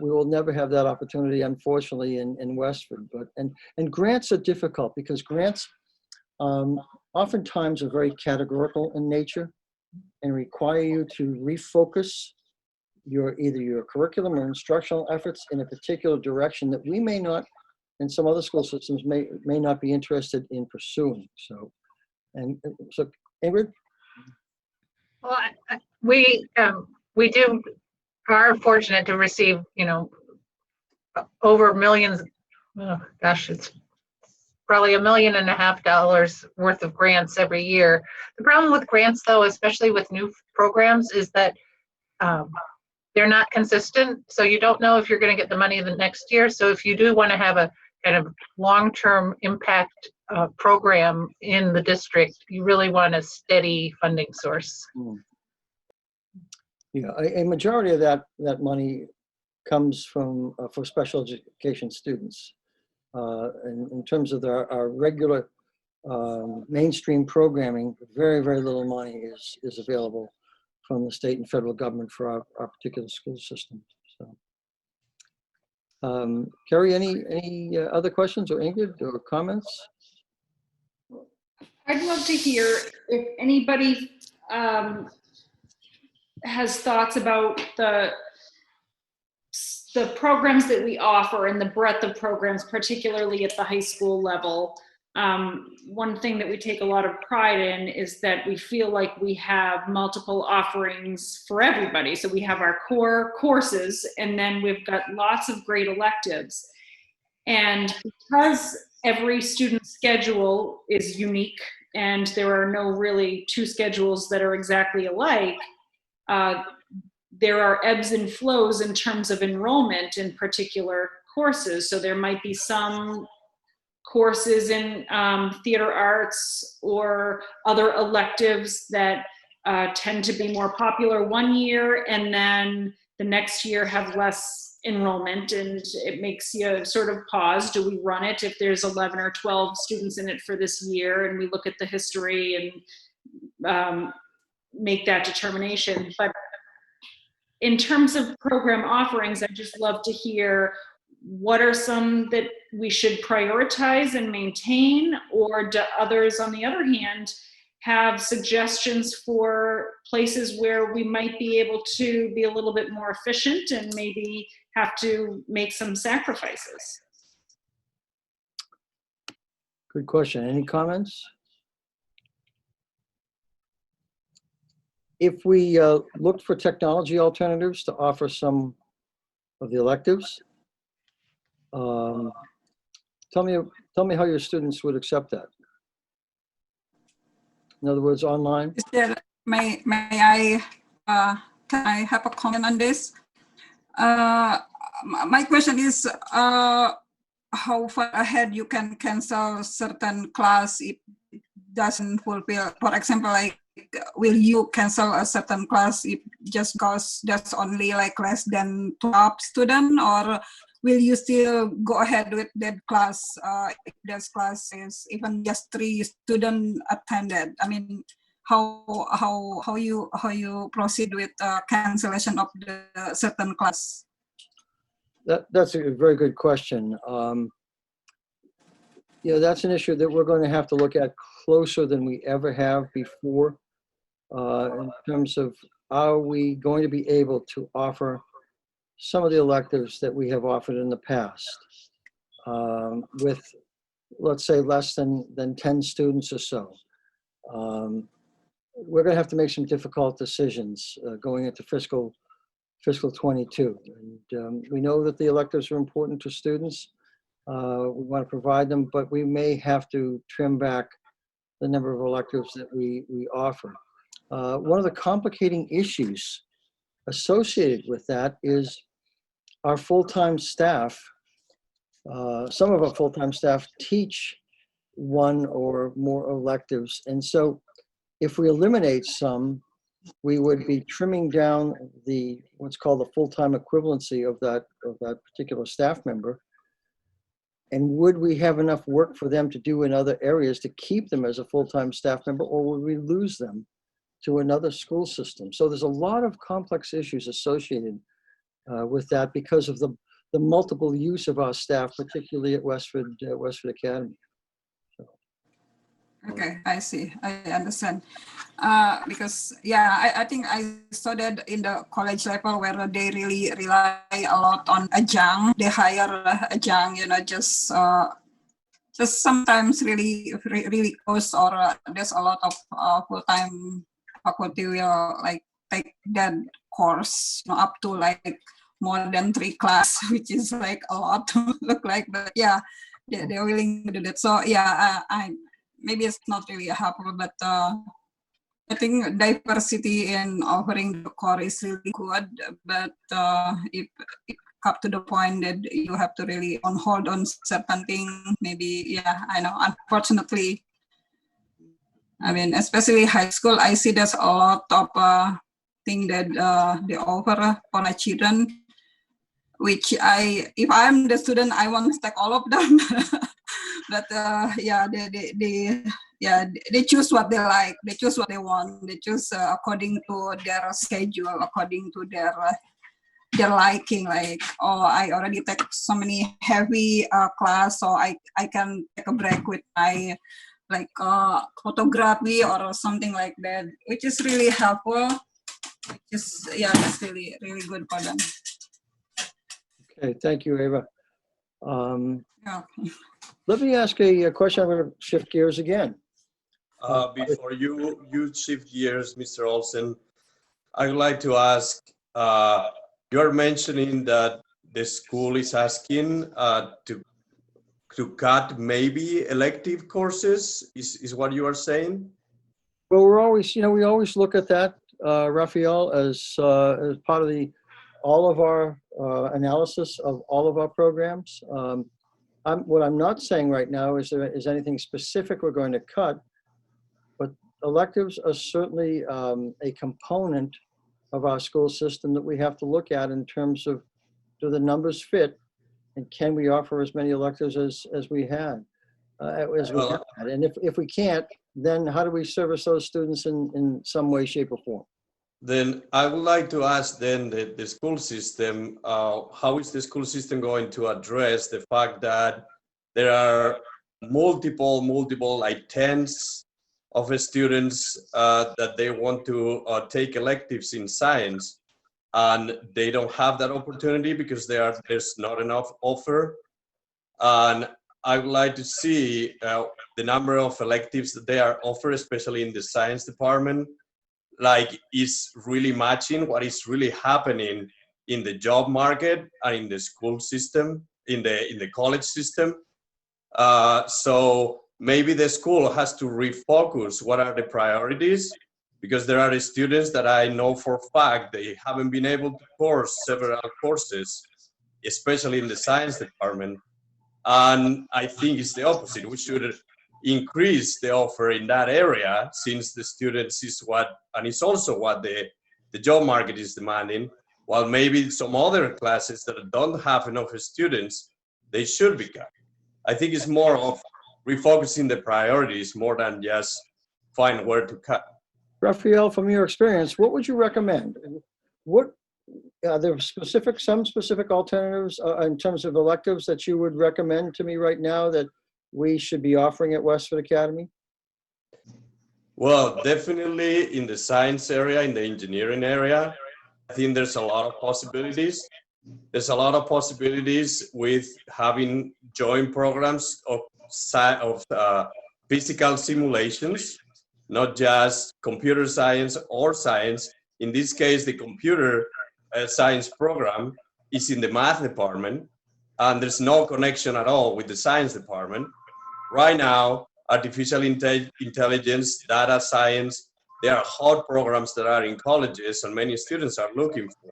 We will never have that opportunity, unfortunately, in Westford. And grants are difficult because grants oftentimes are very categorical in nature and require you to refocus either your curriculum or instructional efforts in a particular direction that we may not, and some other school systems may not be interested in pursuing. So Ingrid? Well, we are fortunate to receive, over millions. Oh gosh, it's probably $1.5 million worth of grants every year. The problem with grants, though, especially with new programs, is that they're not consistent. So you don't know if you're going to get the money the next year. So if you do want to have a kind of long-term impact program in the district, you really want a steady funding source. Yeah, a majority of that money comes from for special education students. In terms of our regular mainstream programming, very little money is available from the state and federal government for our particular school system. So, Carrie, any other questions, or Ingrid, or comments? I'd love to hear if anybody has thoughts about the programs that we offer and the breadth of programs, particularly at the high school level. One thing that we take a lot of pride in is that we feel like we have multiple offerings for everybody. So we have our core courses, and then we've got lots of great electives. And because every student's schedule is unique and there are no really two schedules that are exactly alike, there are ebbs and flows in terms of enrollment in particular courses. So there might be some courses in theater arts or other electives that tend to be more popular one year, and then the next year have less enrollment, and it makes you sort of pause. Do we run it if there's 11 or 12 students in it for this year? And we look at the history and make that determination. But in terms of program offerings, I'd just love to hear what are some that we should prioritize and maintain, or do others, on the other hand, have suggestions for places where we might be able to be a little bit more efficient and maybe have to make some sacrifices? Good question. Any comments? If we looked for technology alternatives to offer some of the electives, tell me how your students would accept that. In other words, online. Is there, may I can I have a comment on this? My question is how far ahead you can cancel certain class if it doesn't fulfill. For example, like, will you cancel a certain class if just because there's only like less than 12 students, or will you still go ahead with that class if that class is even just 3 students attended? I mean, how you proceed with cancellation of the certain class? That's a very good question. That's an issue that we're going to have to look at closer than we ever have before, in terms of are we going to be able to offer some of the electives that we have offered in the past with, let's say, less than 10 students or so. We're going to have to make some difficult decisions going into fiscal 22. And we know that the electives are important to students. We want to provide them, but we may have to trim back the number of electives that we offer. One of the complicating issues associated with that is our full-time staff. Some of our full-time staff teach one or more electives. And so if we eliminate some, we would be trimming down what's called the full-time equivalency of that particular staff member. And would we have enough work for them to do in other areas to keep them as a full-time staff member, or would we lose them to another school system? So there's a lot of complex issues associated with that because of the multiple use of our staff, particularly at Westford Academy. Okay, I see. I understand. Because I think I studied in the college level where they really rely a lot on adjunct. They hire adjunct, just sometimes really close, or there's a lot of full-time faculty will like take that course, up to like more than 3 class, which is like a lot to look like. But they're willing to do that. So maybe it's not really helpful, but I think diversity in offering the core is really good. But if come to the point that you have to really on hold on certain thing. Maybe, yeah, I know. Unfortunately, I mean, especially high school, I see there's a lot of thing that they offer for my children, which if I'm the student, I want to take all of them. But yeah, they choose what they like. They choose what they want. They choose according to their schedule, according to their liking. Like, oh, I already take so many heavy class, so I can take a break with my like photography or something like that, which is really helpful. Which is, yeah, that's really good for them. Okay, thank you, Ava. Yeah. Let me ask a question. I'm going to shift gears again. Before you shift gears, Mr. Olsen, I would like to ask, you're mentioning that the school is asking to cut maybe elective courses, is what you are saying? Well, we're always, we always look at that, Raphael, as part of all of our analysis of all of our programs. What I'm not saying right now is there is anything specific we're going to cut, but electives are certainly a component of our school system that we have to look at in terms of, do the numbers fit, and can we offer as many electives as we had, and if we can't, then how do we service those students in some way, shape, or form? Then I would like to ask then the school system, how is the school system going to address the fact that there are multiple, like tens of students that they want to take electives in science, and they don't have that opportunity because there's not enough offer. And I would like to see the number of electives that they are offered, especially in the science department, like is really matching what is really happening in the job market and in the school system, in the college system. So maybe the school has to refocus what are the priorities, because there are students that I know for a fact they haven't been able to course several courses, especially in the science department. And I think it's the opposite. We should increase the offer in that area, since the students is and it's also what the job market is demanding, while maybe some other classes that don't have enough students, they should be cut. I think it's more of refocusing the priorities more than just find where to cut. Raphael, from your experience, what would you recommend? What are there some specific alternatives in terms of electives that you would recommend to me right now that we should be offering at Westford Academy? Well, definitely in the science area, in the engineering area, I think there's a lot of possibilities. There's a lot of possibilities with having joint programs of physical simulations, not just computer science or science. In this case, the computer science program is in the math department, and there's no connection at all with the science department. Right now, artificial intelligence, data science, there are hot programs that are in colleges and many students are looking for.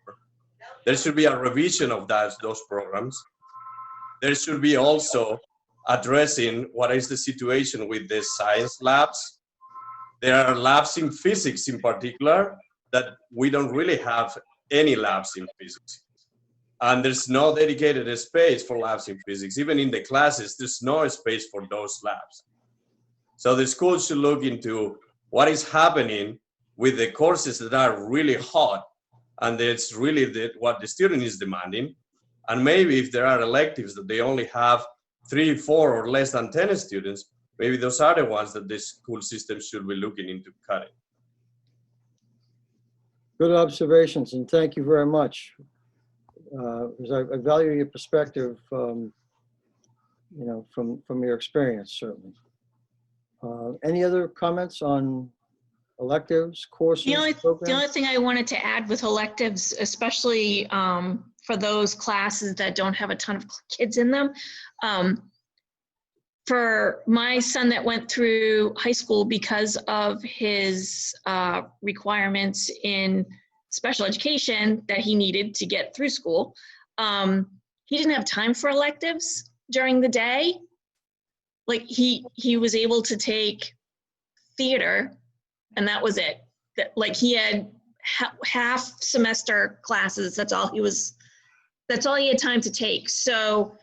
There should be a revision of those programs. There should be also addressing what is the situation with the science labs. There are labs in physics in particular that we don't really have any labs in physics. And there's no dedicated space for labs in physics. Even in the classes, there's no space for those labs. So the school should look into what is happening with the courses that are really hot, and it's really what the student is demanding. And maybe if there are electives that they only have 3, 4, or less than 10 students, maybe those are the ones that the school system should be looking into cutting. Good observations, and thank you very much. Because I value your perspective, from your experience, certainly. Any other comments on electives, courses, programs? The only thing I wanted to add with electives, especially for those classes that don't have a ton of kids in them, for my son that went through high school because of his requirements in special education that he needed to get through school, he didn't have time for electives during the day. Like he was able to take theater and that was it. Like he had half semester classes. That's all he had time to take. So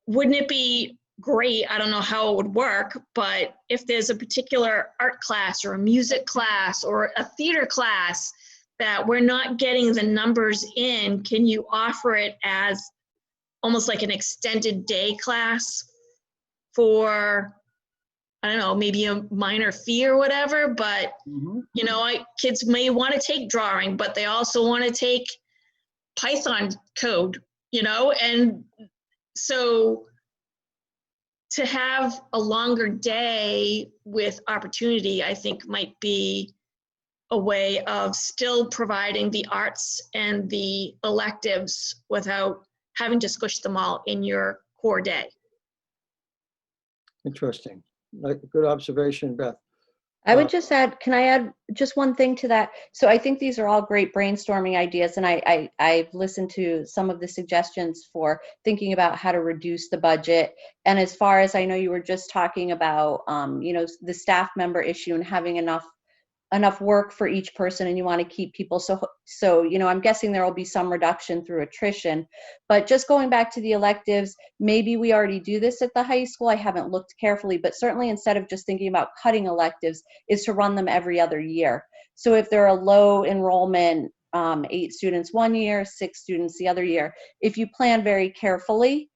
wouldn't it be great? I don't know how it would work, but if there's a particular art class or a music class or a theater class that we're not getting the numbers in, can you offer it as almost like an extended day class for, I don't know, maybe a minor fee or whatever, but you know, kids may want to take drawing, but they also want to take Python code, you know, and so to have a longer day with opportunity, I think might be a way of still providing the arts and the electives without having to squish them all in your core day. Interesting. Good observation, Beth. I would just add, can I add just one thing to that? So I think these are all great brainstorming ideas, and I've listened to some of the suggestions for thinking about how to reduce the budget. And as far as I know, you were just talking about, you know, the staff member issue and having enough work for each person, and you want to keep people. So, you know, I'm guessing there will be some reduction through attrition, but just going back to the electives, maybe we already do this at the high school. I haven't looked carefully, but certainly instead of just thinking about cutting electives is to run them every other year. So if they're a low enrollment, 8 students one year, 6 students the other year, if you plan very carefully,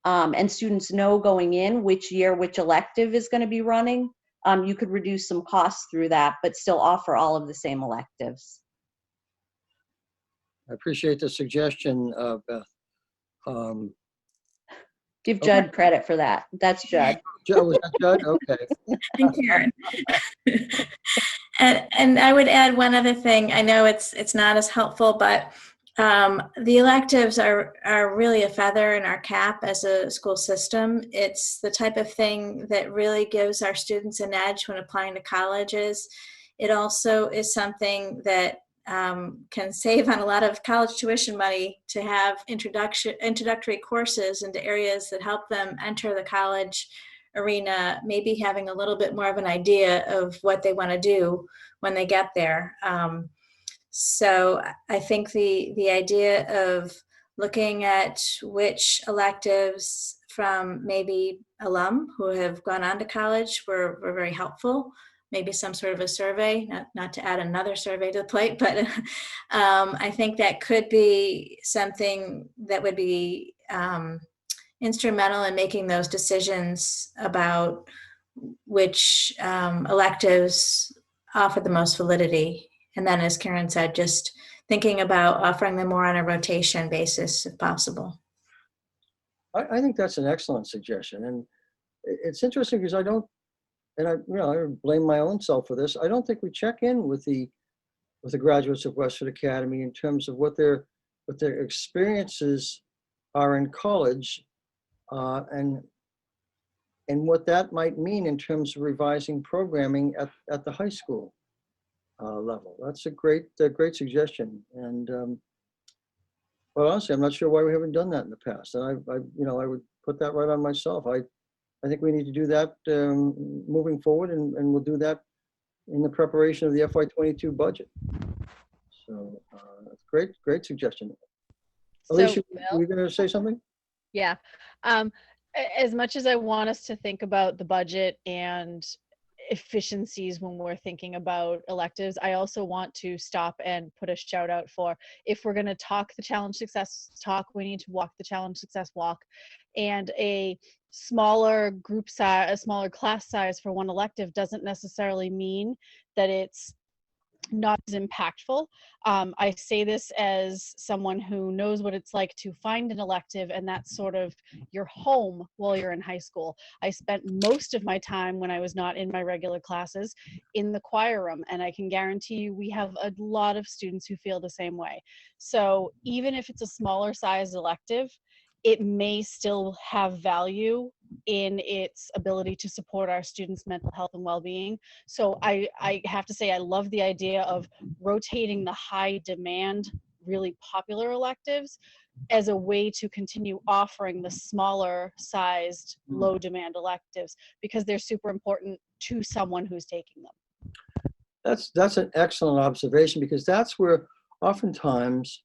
and students know going in which year, which elective is going to be running, you could reduce some costs through that, but still offer all of the same electives. I appreciate the suggestion, Beth. Give Judd credit for that. That's Judd. Was that Judd? Okay. And Karen. and I would add one other thing. I know it's not as helpful, but the electives are really a feather in our cap as a school system. It's the type of thing that really gives our students an edge when applying to colleges. It also is something that can save on a lot of college tuition money to have introductory courses into areas that help them enter the college arena, maybe having a little bit more of an idea of what they want to do when they get there. So I think the idea of looking at which electives from maybe alum who have gone on to college were very helpful, maybe some sort of a survey, not to add another survey to the plate, but I think that could be something that would be instrumental in making those decisions about which electives offer the most validity. And then, as Karen said, just thinking about offering them more on a rotation basis if possible. I think that's an excellent suggestion. And it's interesting because I blame my own self for this. I don't think we check in with the graduates of Westford Academy in terms of what their experiences are in college, and what that might mean in terms of revising programming at the high school level. That's a great suggestion. And well, honestly, I'm not sure why we haven't done that in the past. And I would put that right on myself. I think we need to do that moving forward, and we'll do that in the preparation of the FY22 budget. So that's great suggestion. Alicia, were you going to say something? Yeah. As much as I want us to think about the budget and efficiencies when we're thinking about electives, I also want to stop and put a shout out for, if we're going to talk the challenge success talk, we need to walk the challenge success walk. And a smaller group size, a smaller class size for one elective doesn't necessarily mean that it's not as impactful. I say this as someone who knows what it's like to find an elective, and that's sort of your home while you're in high school. I spent most of my time when I was not in my regular classes in the choir room, and I can guarantee you we have a lot of students who feel the same way. So even if it's a smaller size elective, it may still have value in its ability to support our students' mental health and well-being. So I have to say I love the idea of rotating the high demand, really popular electives as a way to continue offering the smaller sized, low demand electives because they're super important to someone who's taking them. That's an excellent observation, because that's where oftentimes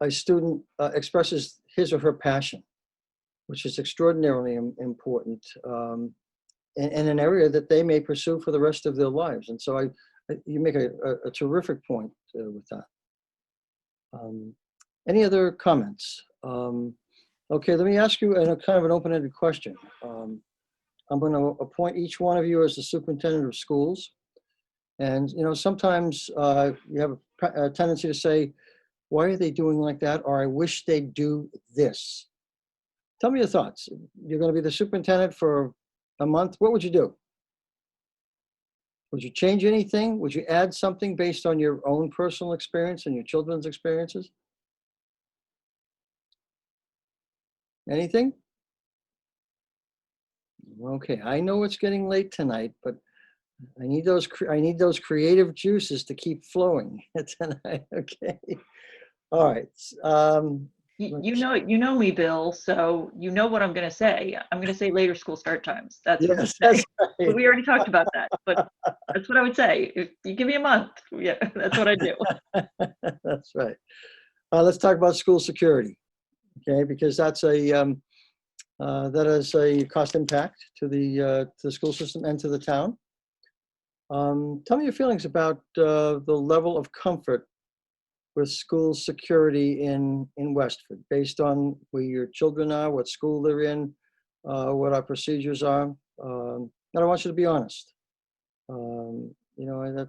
a student expresses his or her passion, which is extraordinarily important in an area that they may pursue for the rest of their lives. And so you make a terrific point with that. Any other comments? Okay, let me ask you a kind of an open-ended question. I'm going to appoint each one of you as the superintendent of schools. And, you know, sometimes you have a tendency to say, why are they doing like that? Or I wish they'd do this. Tell me your thoughts. You're going to be the superintendent for a month. What would you do? Would you change anything? Would you add something based on your own personal experience and your children's experiences? Anything? Okay, I know it's getting late tonight, but I need those creative juices to keep flowing tonight. Okay. All right. You know me, Bill, so you know what I'm going to say. I'm going to say later school start times. That's what I'm Yes, saying. that's right. But we already talked about that, but that's what I would say. If you give me a month, yeah, that's what I do. That's right. Let's talk about school security, okay? Because that's that is a cost impact to the school system and to the town. Tell me your feelings about the level of comfort with school security in Westford, based on where your children are, what school they're in, what our procedures are. And I want you to be honest. You know,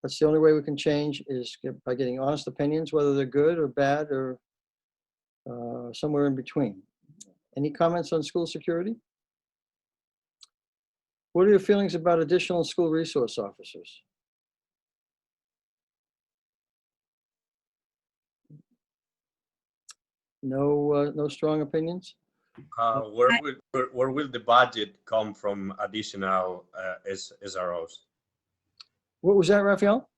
that's the only way we can change is by getting honest opinions, whether they're good or bad or somewhere in between. Any comments on school security? What are your feelings about additional school resource officers? No strong opinions? Where will the budget come from additional SROs? What was that, Raphael?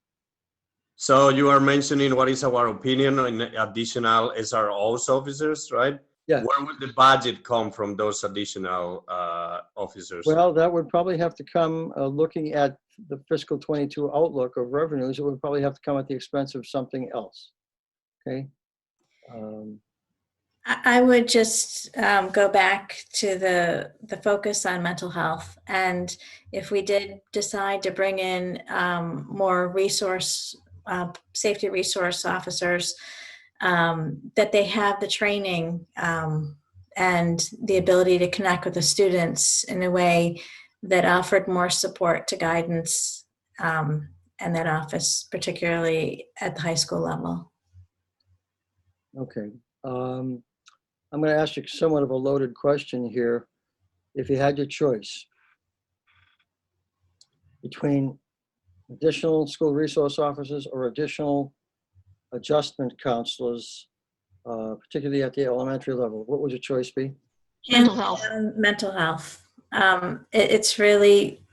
So you are mentioning what is our opinion on additional SROs officers, right? Yeah. Where will the budget come from those additional officers? Well, that would probably have to come, looking at the fiscal 22 outlook of revenues, it would probably have to come at the expense of something else. Okay. I would just go back to the focus on mental health. And if we did decide to bring in more safety resource officers, that they have the training and the ability to connect with the students in a way that offered more support to guidance and that office, particularly at the high school level. Okay. I'm going to ask you somewhat of a loaded question here. If you had your choice between additional school resource officers or additional adjustment counselors, particularly at the elementary level, what would your choice be? Mental health. Mental health. It's really,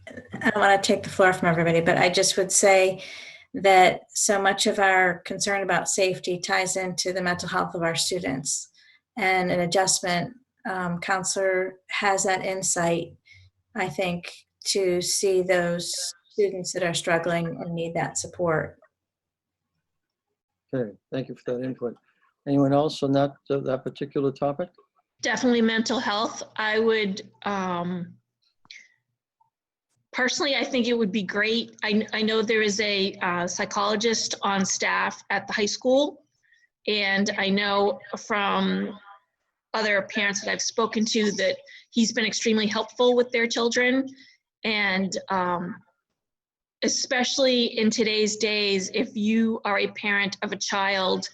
I don't want to take the floor from everybody, but I just would say that so much of our concern about safety ties into the mental health of our students. And an adjustment counselor has that insight, I think, to see those students that are struggling and need that support. Okay, thank you for that input. Anyone else on that particular topic? Definitely mental health. I would, personally, I think it would be great. I know there is a psychologist on staff at the high school, and I know from other parents that I've spoken to that he's been extremely helpful with their children. And especially in today's days, if you are a parent of a child,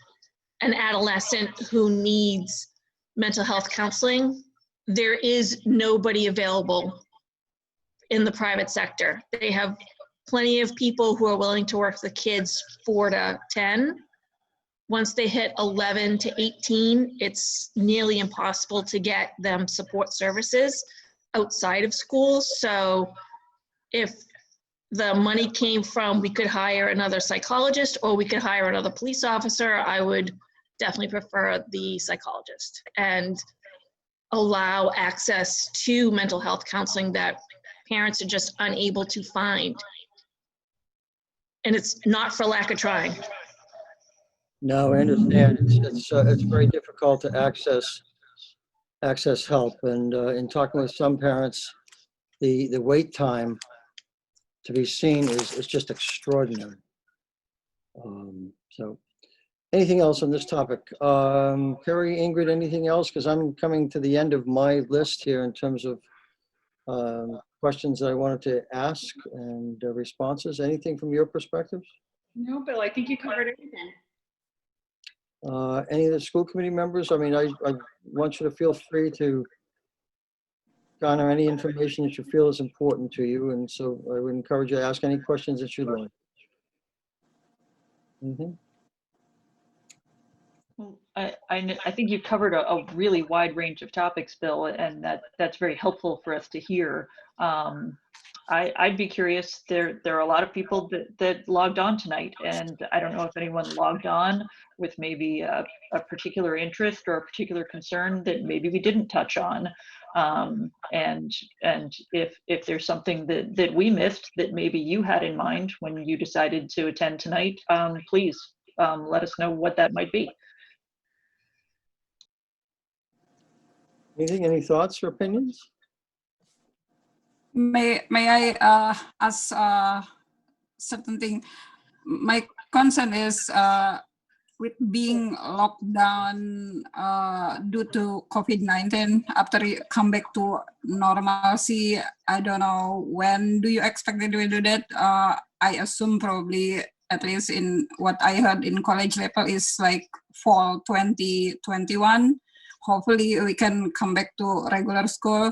an adolescent who needs mental health counseling, there is nobody available in the private sector. They have plenty of people who are willing to work with the kids 4 to 10. Once they hit 11 to 18, it's nearly impossible to get them support services outside of school. So if the money came from, we could hire another psychologist or we could hire another police officer, I would definitely prefer the psychologist and allow access to mental health counseling that parents are just unable to find. And it's not for lack of trying. No, I understand. It's very difficult to access help, and in talking with some parents, the wait time to be seen is just extraordinary. So, anything else on this topic? Carrie, Ingrid, anything else? Because I'm coming to the end of my list here in terms of questions that I wanted to ask and responses. Anything from your perspectives? No, Bill, I think you covered everything. Any of the school committee members? I mean, I want you to feel free to garner any information that you feel is important to you. And so I would encourage you to ask any questions that you'd like. Well, I think you've covered a really wide range of topics, Bill, and that's very helpful for us to hear. I'd be curious, there are a lot of people that logged on tonight, and I don't know if anyone logged on with maybe a particular interest or a particular concern that maybe we didn't touch on. And if there's something that we missed that maybe you had in mind when you decided to attend tonight, please let us know what that might be. Anything, any thoughts or opinions? May I ask certain thing? My concern is with being locked down due to COVID-19, after you come back to normalcy, I don't know, when do you expect that we do that? I assume probably, at least in what I heard in college level, is like fall 2021. Hopefully we can come back to regular school.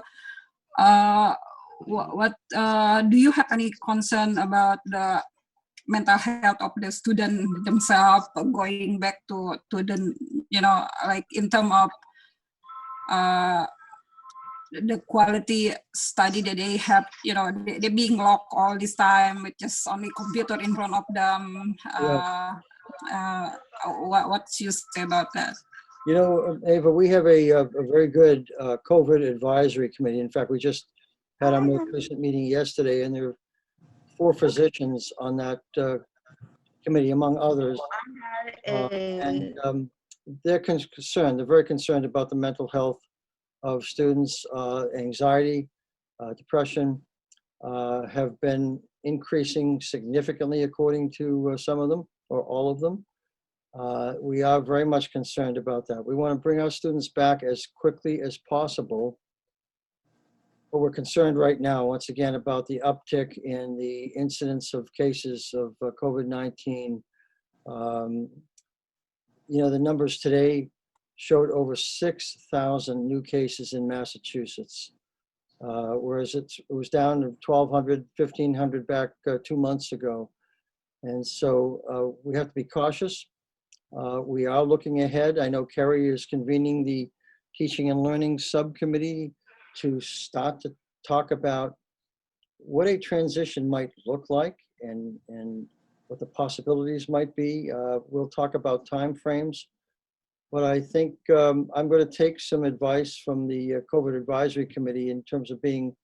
What do you have any concern about the mental health of the student themselves going back to the, you know, like in terms of the quality study that they have, you know, they're being locked all this time with just only computer in front of them. What's you say about that? You know, Ava, we have a very good COVID advisory committee. In fact, we just had our most recent meeting yesterday, and there are 4 physicians on that committee, among others. They're concerned, they're very concerned about the mental health of students. Anxiety, depression have been increasing significantly, according to some of them, or all of them. We are very much concerned about that. We want to bring our students back as quickly as possible. But we're concerned right now, once again, about the uptick in the incidence of cases of COVID-19. You know, the numbers today showed over 6,000 new cases in Massachusetts, whereas it was down to 1,200, 1,500 back 2 months ago. And so we have to be cautious. We are looking ahead. I know Kerry is convening the Teaching and Learning Subcommittee to start to talk about what a transition might look like and what the possibilities might be. We'll talk about timeframes, but I think I'm going to take some advice from the COVID Advisory Committee in terms of being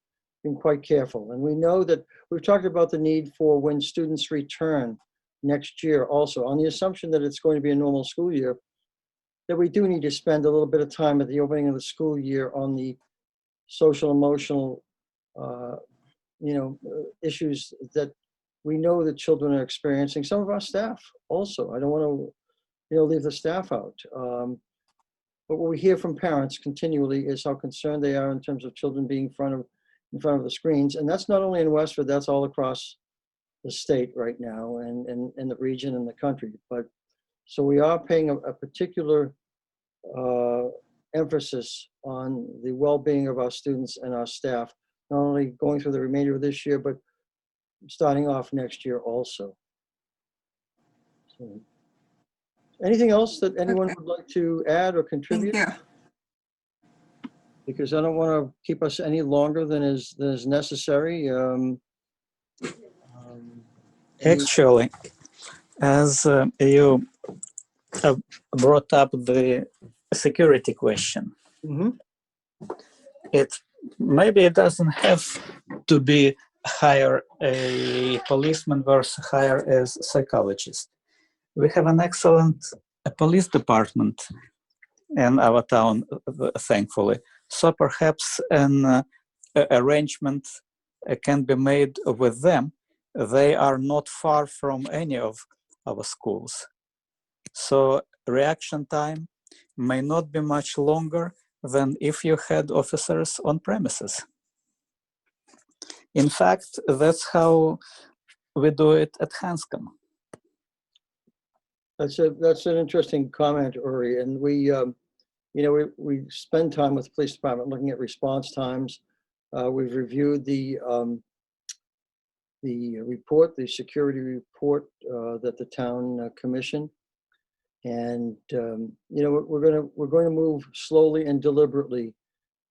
quite careful. And we know that we've talked about the need for when students return next year also, on the assumption that it's going to be a normal school year, that we do need to spend a little bit of time at the opening of the school year on the social, emotional, issues that we know that children are experiencing. Some of our staff also. I don't want to, leave the staff out. But what we hear from parents continually is how concerned they are in terms of children being in front of the screens, and that's not only in Westford. That's all across the state right now, and in the region and the country. But so we are paying a particular emphasis on the well-being of our students and our staff, not only going through the remainder of this year, but starting off next year also. So, anything else that anyone would like to add or contribute? Because I don't want to keep us any longer than is necessary. Actually, as you brought up the security question. Mm-hmm. Maybe it doesn't have to be hire a policeman versus hire as psychologist. We have an excellent police department in our town, thankfully. So perhaps an arrangement can be made with them. They are not far from any of our schools. So reaction time may not be much longer than if you had officers on premises. In fact, that's how we do it at Hanscom. That's an interesting comment, Uri. And we spend time with the police department looking at response times. We've reviewed the report, the security report that the town commissioned, and we're going to move slowly and deliberately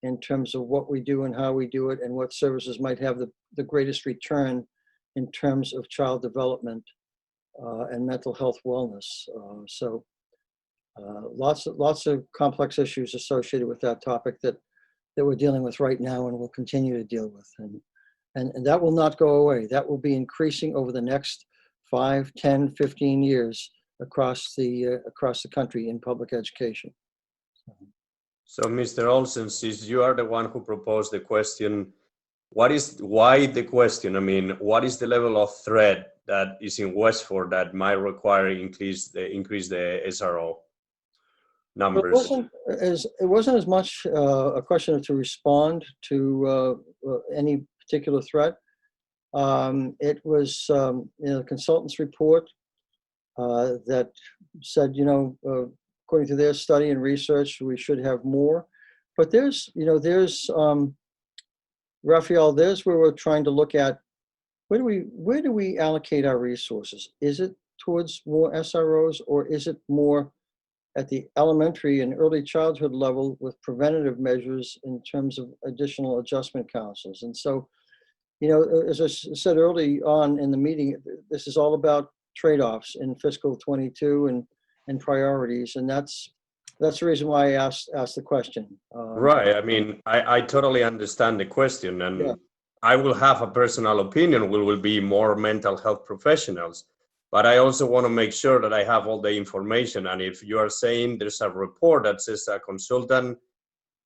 in terms of what we do and how we do it, and what services might have the greatest return in terms of child development and mental health wellness. So lots of complex issues associated with that topic that we're dealing with right now and will continue to deal with. And that will not go away. That will be increasing over the next 5, 10, 15 years across the country in public education. So, Mr. Olsen, since you are the one who proposed the question, why the question? I mean, what is the level of threat that is in Westford that might require increase the SRO numbers? Well, it wasn't as much a question of to respond to any particular threat. It was the consultant's report that said, according to their study and research, we should have more. But there's Raphael, there's where we're trying to look at where do we allocate our resources? Is it towards more SROs, or is it more at the elementary and early childhood level with preventative measures in terms of additional adjustment counselors? And so, as I said early on in the meeting, this is all about trade-offs in fiscal 22 and priorities, and that's the reason why I asked the question. Right. I mean, I totally understand the question, and yeah. I will have a personal opinion. We will be more mental health professionals, but I also want to make sure that I have all the information. And if you are saying there's a report that says a consultant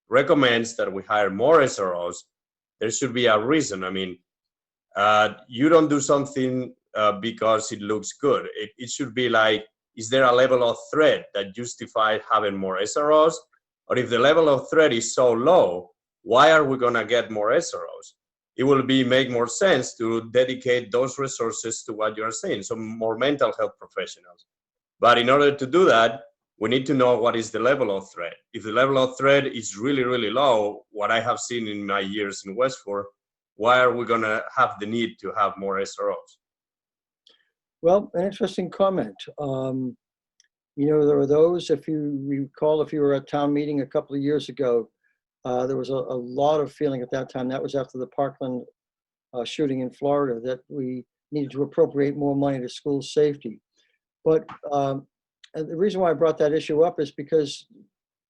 recommends that we hire more SROs, there should be a reason. I mean, you don't do something because it looks good. It should be like, is there a level of threat that justifies having more SROs? Or if the level of threat is so low, why are we going to get more SROs? It will make more sense to dedicate those resources to what you're saying, so more mental health professionals. But in order to do that, we need to know what is the level of threat. If the level of threat is really, really low, what I have seen in my years in Westford, why are we going to have the need to have more SROs? Well, an interesting comment. There were those, if you recall, if you were at town meeting a couple of years ago, there was a lot of feeling at that time. That was after the Parkland shooting in Florida, that we needed to appropriate more money to school safety. But and the reason why I brought that issue up is because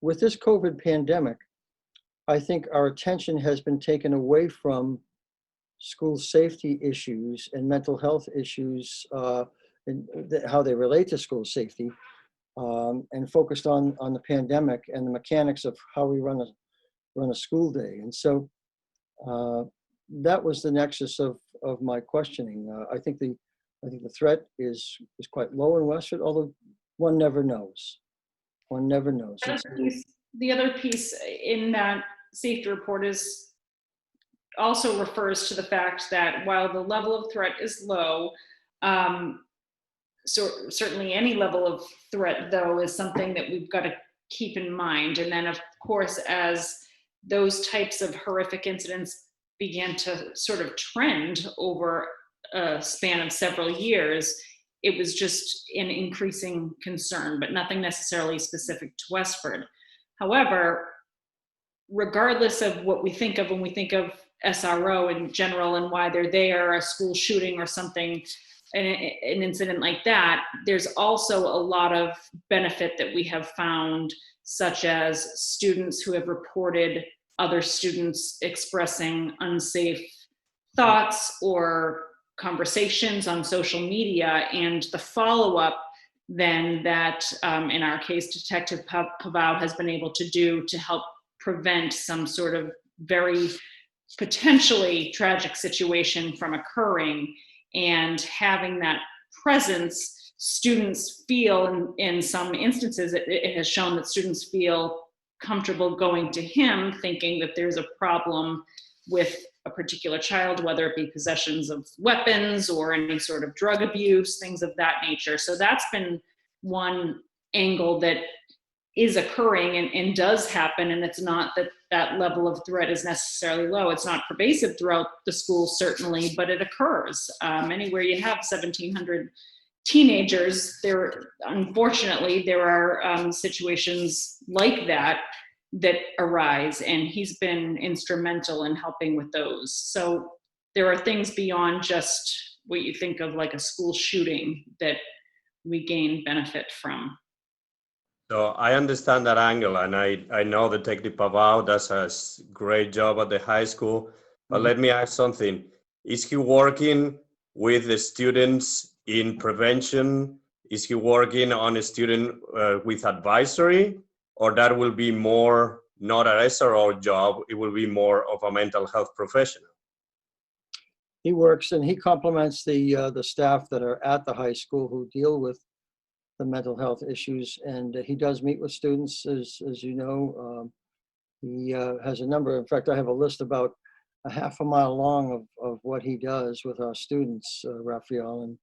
with this COVID pandemic, I think our attention has been taken away from school safety issues and mental health issues and how they relate to school safety, and focused on the pandemic and the mechanics of how we run a school day. And so that was the nexus of my questioning. I think the threat is quite low in Westford, although one never knows. One never knows. The other piece in that safety report also refers to the fact that while the level of threat is low, so certainly any level of threat, though, is something that we've got to keep in mind. And then, of course, as those types of horrific incidents began to sort of trend over a span of several years, it was just an increasing concern, but nothing necessarily specific to Westford. However, regardless of what we think of when we think of SRO in general and why they're there, a school shooting or something, an incident like that, there's also a lot of benefit that we have found, such as students who have reported other students expressing unsafe thoughts or conversations on social media, and the follow-up then that, in our case, Detective Pavao has been able to do to help prevent some sort of very potentially tragic situation from occurring. And having that presence, students feel, in some instances, it has shown that students feel comfortable going to him thinking that there's a problem with a particular child, whether it be possessions of weapons or any sort of drug abuse, things of that nature. So that's been one angle that is occurring and does happen, and it's not that that level of threat is necessarily low. It's not pervasive throughout the school, certainly, but it occurs. Anywhere you have 1,700 teenagers, unfortunately, there are situations like that arise, and he's been instrumental in helping with those. So there are things beyond just what you think of like a school shooting that we gain benefit from. So I understand that angle, and I know Detective Pavao does a great job at the high school. But let me ask something. Is he working with the students in prevention? Is he working on a student with advisory? Or that will be more not an SRO job, it will be more of a mental health professional? He works and he complements the staff that are at the high school who deal with the mental health issues, and he does meet with students, as you know. He has a number. In fact, I have a list about a half a mile long of what he does with our students, Raphael. And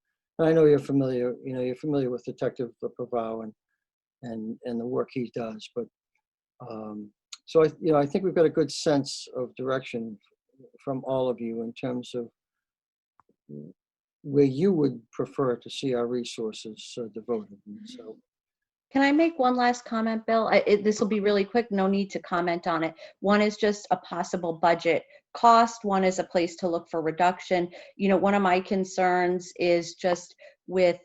I know you're familiar. You know, you're familiar with Detective Pavao and the work he does. But so I think we've got a good sense of direction from all of you in terms of where you would prefer to see our resources devoted. So, can I make one last comment, Bill? This will be really quick, no need to comment on it. One is just a possible budget cost. One is a place to look for reduction. You know, one of my concerns is just with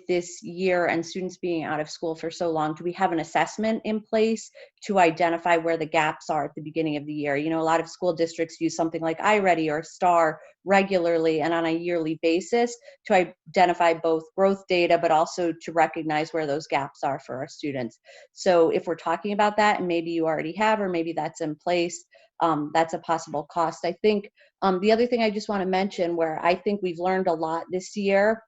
this year and students being out of school for so long, do we have an assessment in place to identify where the gaps are at the beginning of the year? You know, a lot of school districts use something like iReady or STAR regularly and on a yearly basis to identify both growth data, but also to recognize where those gaps are for our students. So if we're talking about that, and maybe you already have, or maybe that's in place, that's a possible cost. I think the other thing I just want to mention, where I think we've learned a lot this year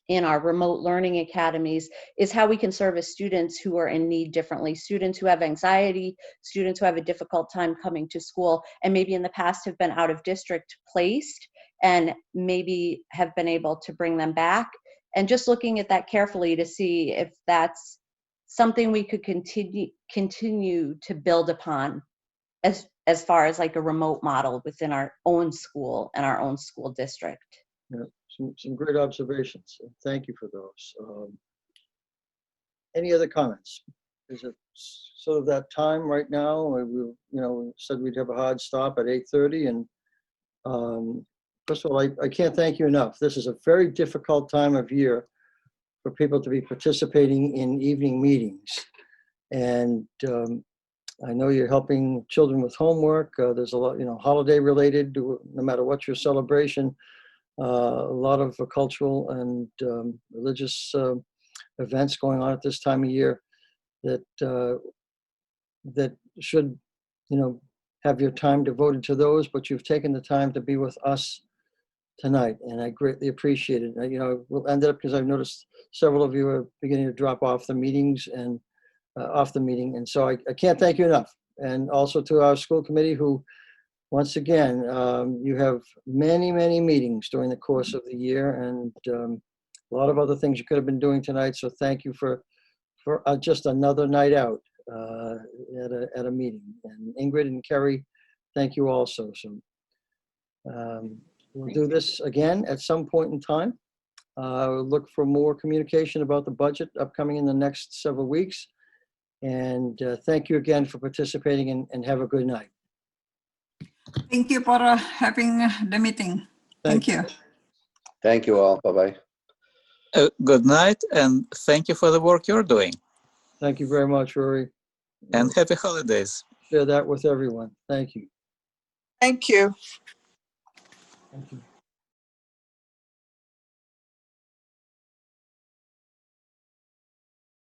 in our remote learning academies, is how we can service students who are in need differently. Students who have anxiety, students who have a difficult time coming to school, and maybe in the past have been out of district placed and maybe have been able to bring them back. And just looking at that carefully to see if that's something we could continue to build upon as far as like a remote model within our own school and our own school district. yeah, some great observations. Thank you for those. Any other comments? Is it sort of that time right now? We said we'd have a hard stop at 8:30, and first of all, I can't thank you enough. This is a very difficult time of year for people to be participating in evening meetings, and I know you're helping children with homework. There's a lot, holiday related, no matter what your celebration. A lot of cultural and religious events going on at this time of year that should, have your time devoted to those, but you've taken the time to be with us tonight, and I greatly appreciate it. We'll end up, because I've noticed several of you are beginning to drop off the meetings and off the meeting, and so I can't thank you enough. And also to our school committee, who, once again, you have many, many meetings during the course of the year, and a lot of other things you could have been doing tonight. So thank you for just another night out at a meeting. And Ingrid and Kerry, thank you also. So we'll do this again at some point in time. We'll look for more communication about the budget upcoming in the next several weeks. And thank you again for participating, and have a good night. Thank you for having the meeting. Thank you. Thank you all. Bye-bye. Good night, and thank you for the work you're doing. Thank you very much, Rory. And happy holidays. Share that with everyone. Thank you. Thank you. Thank you.